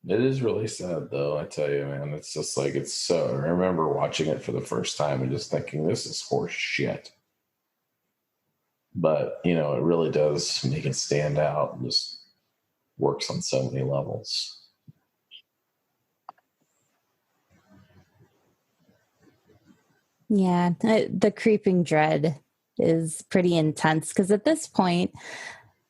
It is really sad, though. I tell you, man. It's just like it's so. I remember watching it for the first time and just thinking, "This is horse shit." But it really does make it stand out and just works on so many levels. Yeah, the creeping dread is pretty intense because at this point,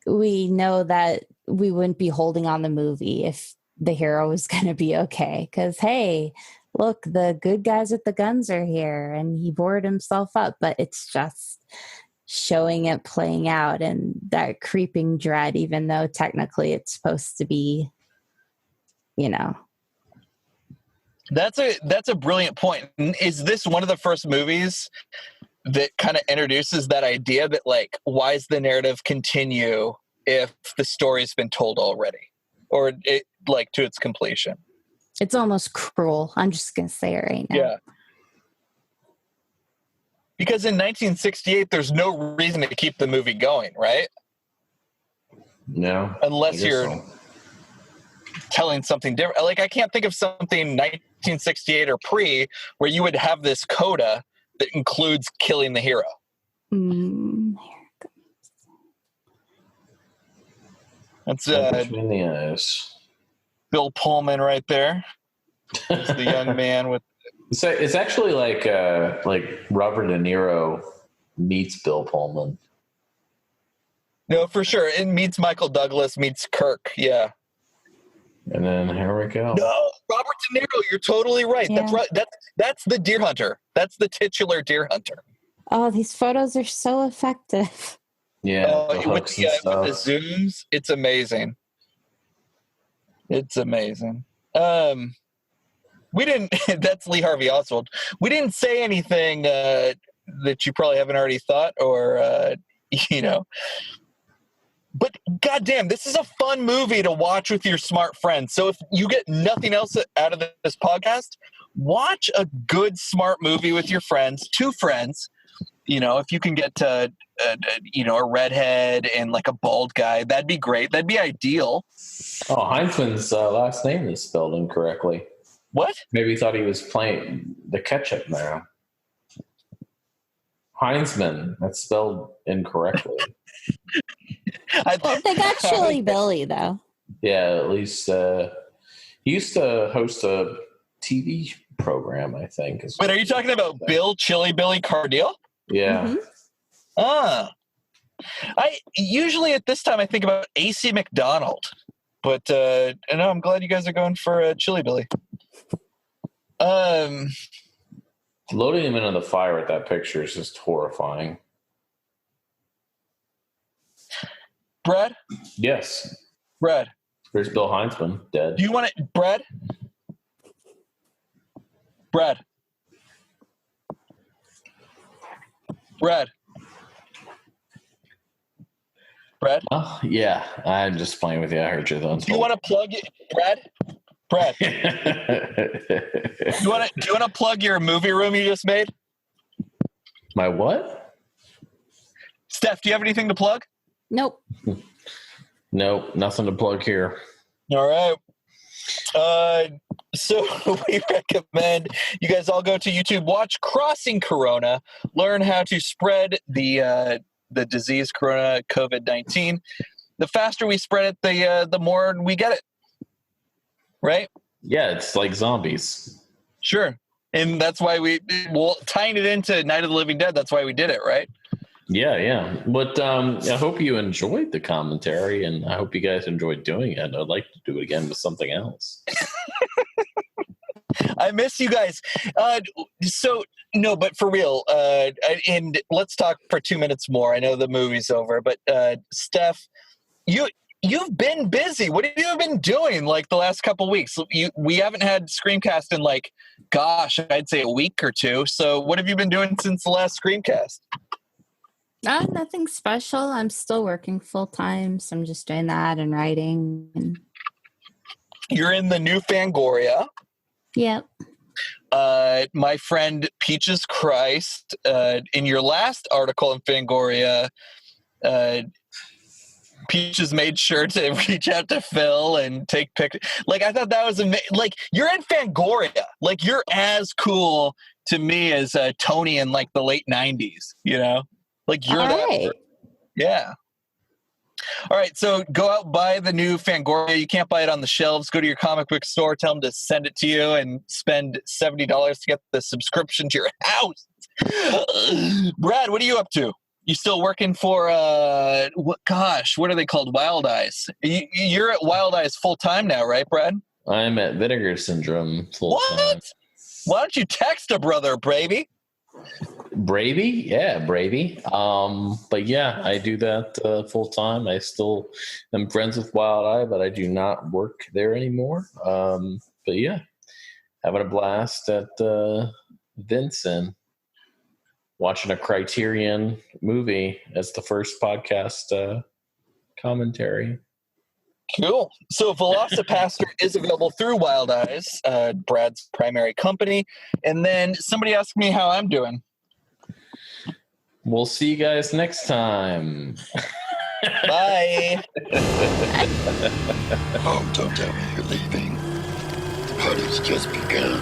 we know that we wouldn't be holding on the movie if the hero was going to be okay. Because, hey, look, the good guys with the guns are here and he bored himself up, but it's just showing it playing out and that creeping dread, even though technically it's supposed to be, That's a brilliant point. Is this one of the first movies that kind of introduces that idea that, like, why does the narrative continue if the story's been told already, or it like to its completion? It's almost cruel. I'm just going to say it right now. Yeah. Because in 1968, there's no reason to keep the movie going, right? No. Unless you're telling something different. Like, I can't think of something 1968 or pre where you would have this coda that includes killing the hero. That's between the eyes. Bill Pullman right there. It's the young man with. So it's actually like Robert De Niro meets Bill Pullman. No, for sure. It meets Michael Douglas, meets Kirk. Yeah. And then here we go. No, Robert De Niro. You're totally right. Yeah. That's right. That's the deer hunter. That's the titular deer hunter. Oh, these photos are so effective. Yeah, with the zooms, it's amazing. It's amazing. We didn't. That's Lee Harvey Oswald. We didn't say anything that you probably haven't already thought, or But goddamn, this is a fun movie to watch with your smart friends. So if you get nothing else out of this podcast, watch a good smart movie with your friends, two friends. If you can get to a redhead and like a bald guy, that'd be great. That'd be ideal. Oh, Heinzman's last name is spelled incorrectly. What? Maybe he thought he was playing the ketchup man. Heinzman. That's spelled incorrectly. They got Chili Billy, though. Yeah, at least he used to host a TV program, I think. Wait, are you talking about Bill Chili Billy Cardile? Yeah. Mm-hmm. I usually at this time I think about AC McDonald, but I'm glad you guys are going for Chili Billy. Loading him into the fire with that picture is just horrifying. Brad? Yes. Brad. There's Bill Heinzman, dead. Do you want it, Brad? Brad. Brad. Brad? Oh, yeah. I'm just playing with you. I heard you, though. Do you want to plug it, Brad? Brad. Do you want to plug your movie room you just made? My what? Steph, do you have anything to plug? Nope. Nope, nothing to plug here. All right. So we recommend you guys all go to YouTube, watch Crossing Corona, learn how to spread the disease Corona COVID-19. The faster we spread it, the more we get it. Right? Yeah, it's like zombies. Sure. And that's why tying it into Night of the Living Dead, that's why we did it, right? Yeah. But I hope you enjoyed the commentary, and I hope you guys enjoyed doing it. I'd like to do it again with something else. I miss you guys. But for real, and let's talk for 2 minutes more. I know the movie's over, but Steph, you've been busy. What have you been doing like the last couple weeks? We haven't had Screamcast in I'd say a week or two. So what have you been doing since the last Screamcast? Nothing special. I'm still working full time, so I'm just doing that and writing. You're in the new Fangoria. Yep. My friend Peaches Christ, in your last article in Fangoria, Peaches made sure to reach out to Phil and take pictures. Like, I thought that was amazing. Like, you're in Fangoria. Like, you're as cool to me as Tony in like the late 90s, you know? Like, you're that. Yeah. All right, so go out, buy the new Fangoria. You can't buy it on the shelves. Go to your comic book store, tell them to send it to you, and spend $70 to get the subscription to your house. Brad, what are you up to? You still working for, what are they called? Wild Eyes. You're at Wild Eyes full time now, right, Brad? I'm at Vinegar Syndrome full time. Why don't you text a brother, Bravey? Bravey? Yeah, Bravey. But yeah, I do that full time. I still am friends with Wild Eye, but I do not work there anymore. But yeah, having a blast at Vincent. Watching a Criterion movie as the first podcast commentary. Cool. So Velocipaster is available through Wild Eyes, Brad's primary company. And then somebody asked me how I'm doing. We'll see you guys next time. Bye. Oh, don't tell me you're leaving. The party's just begun.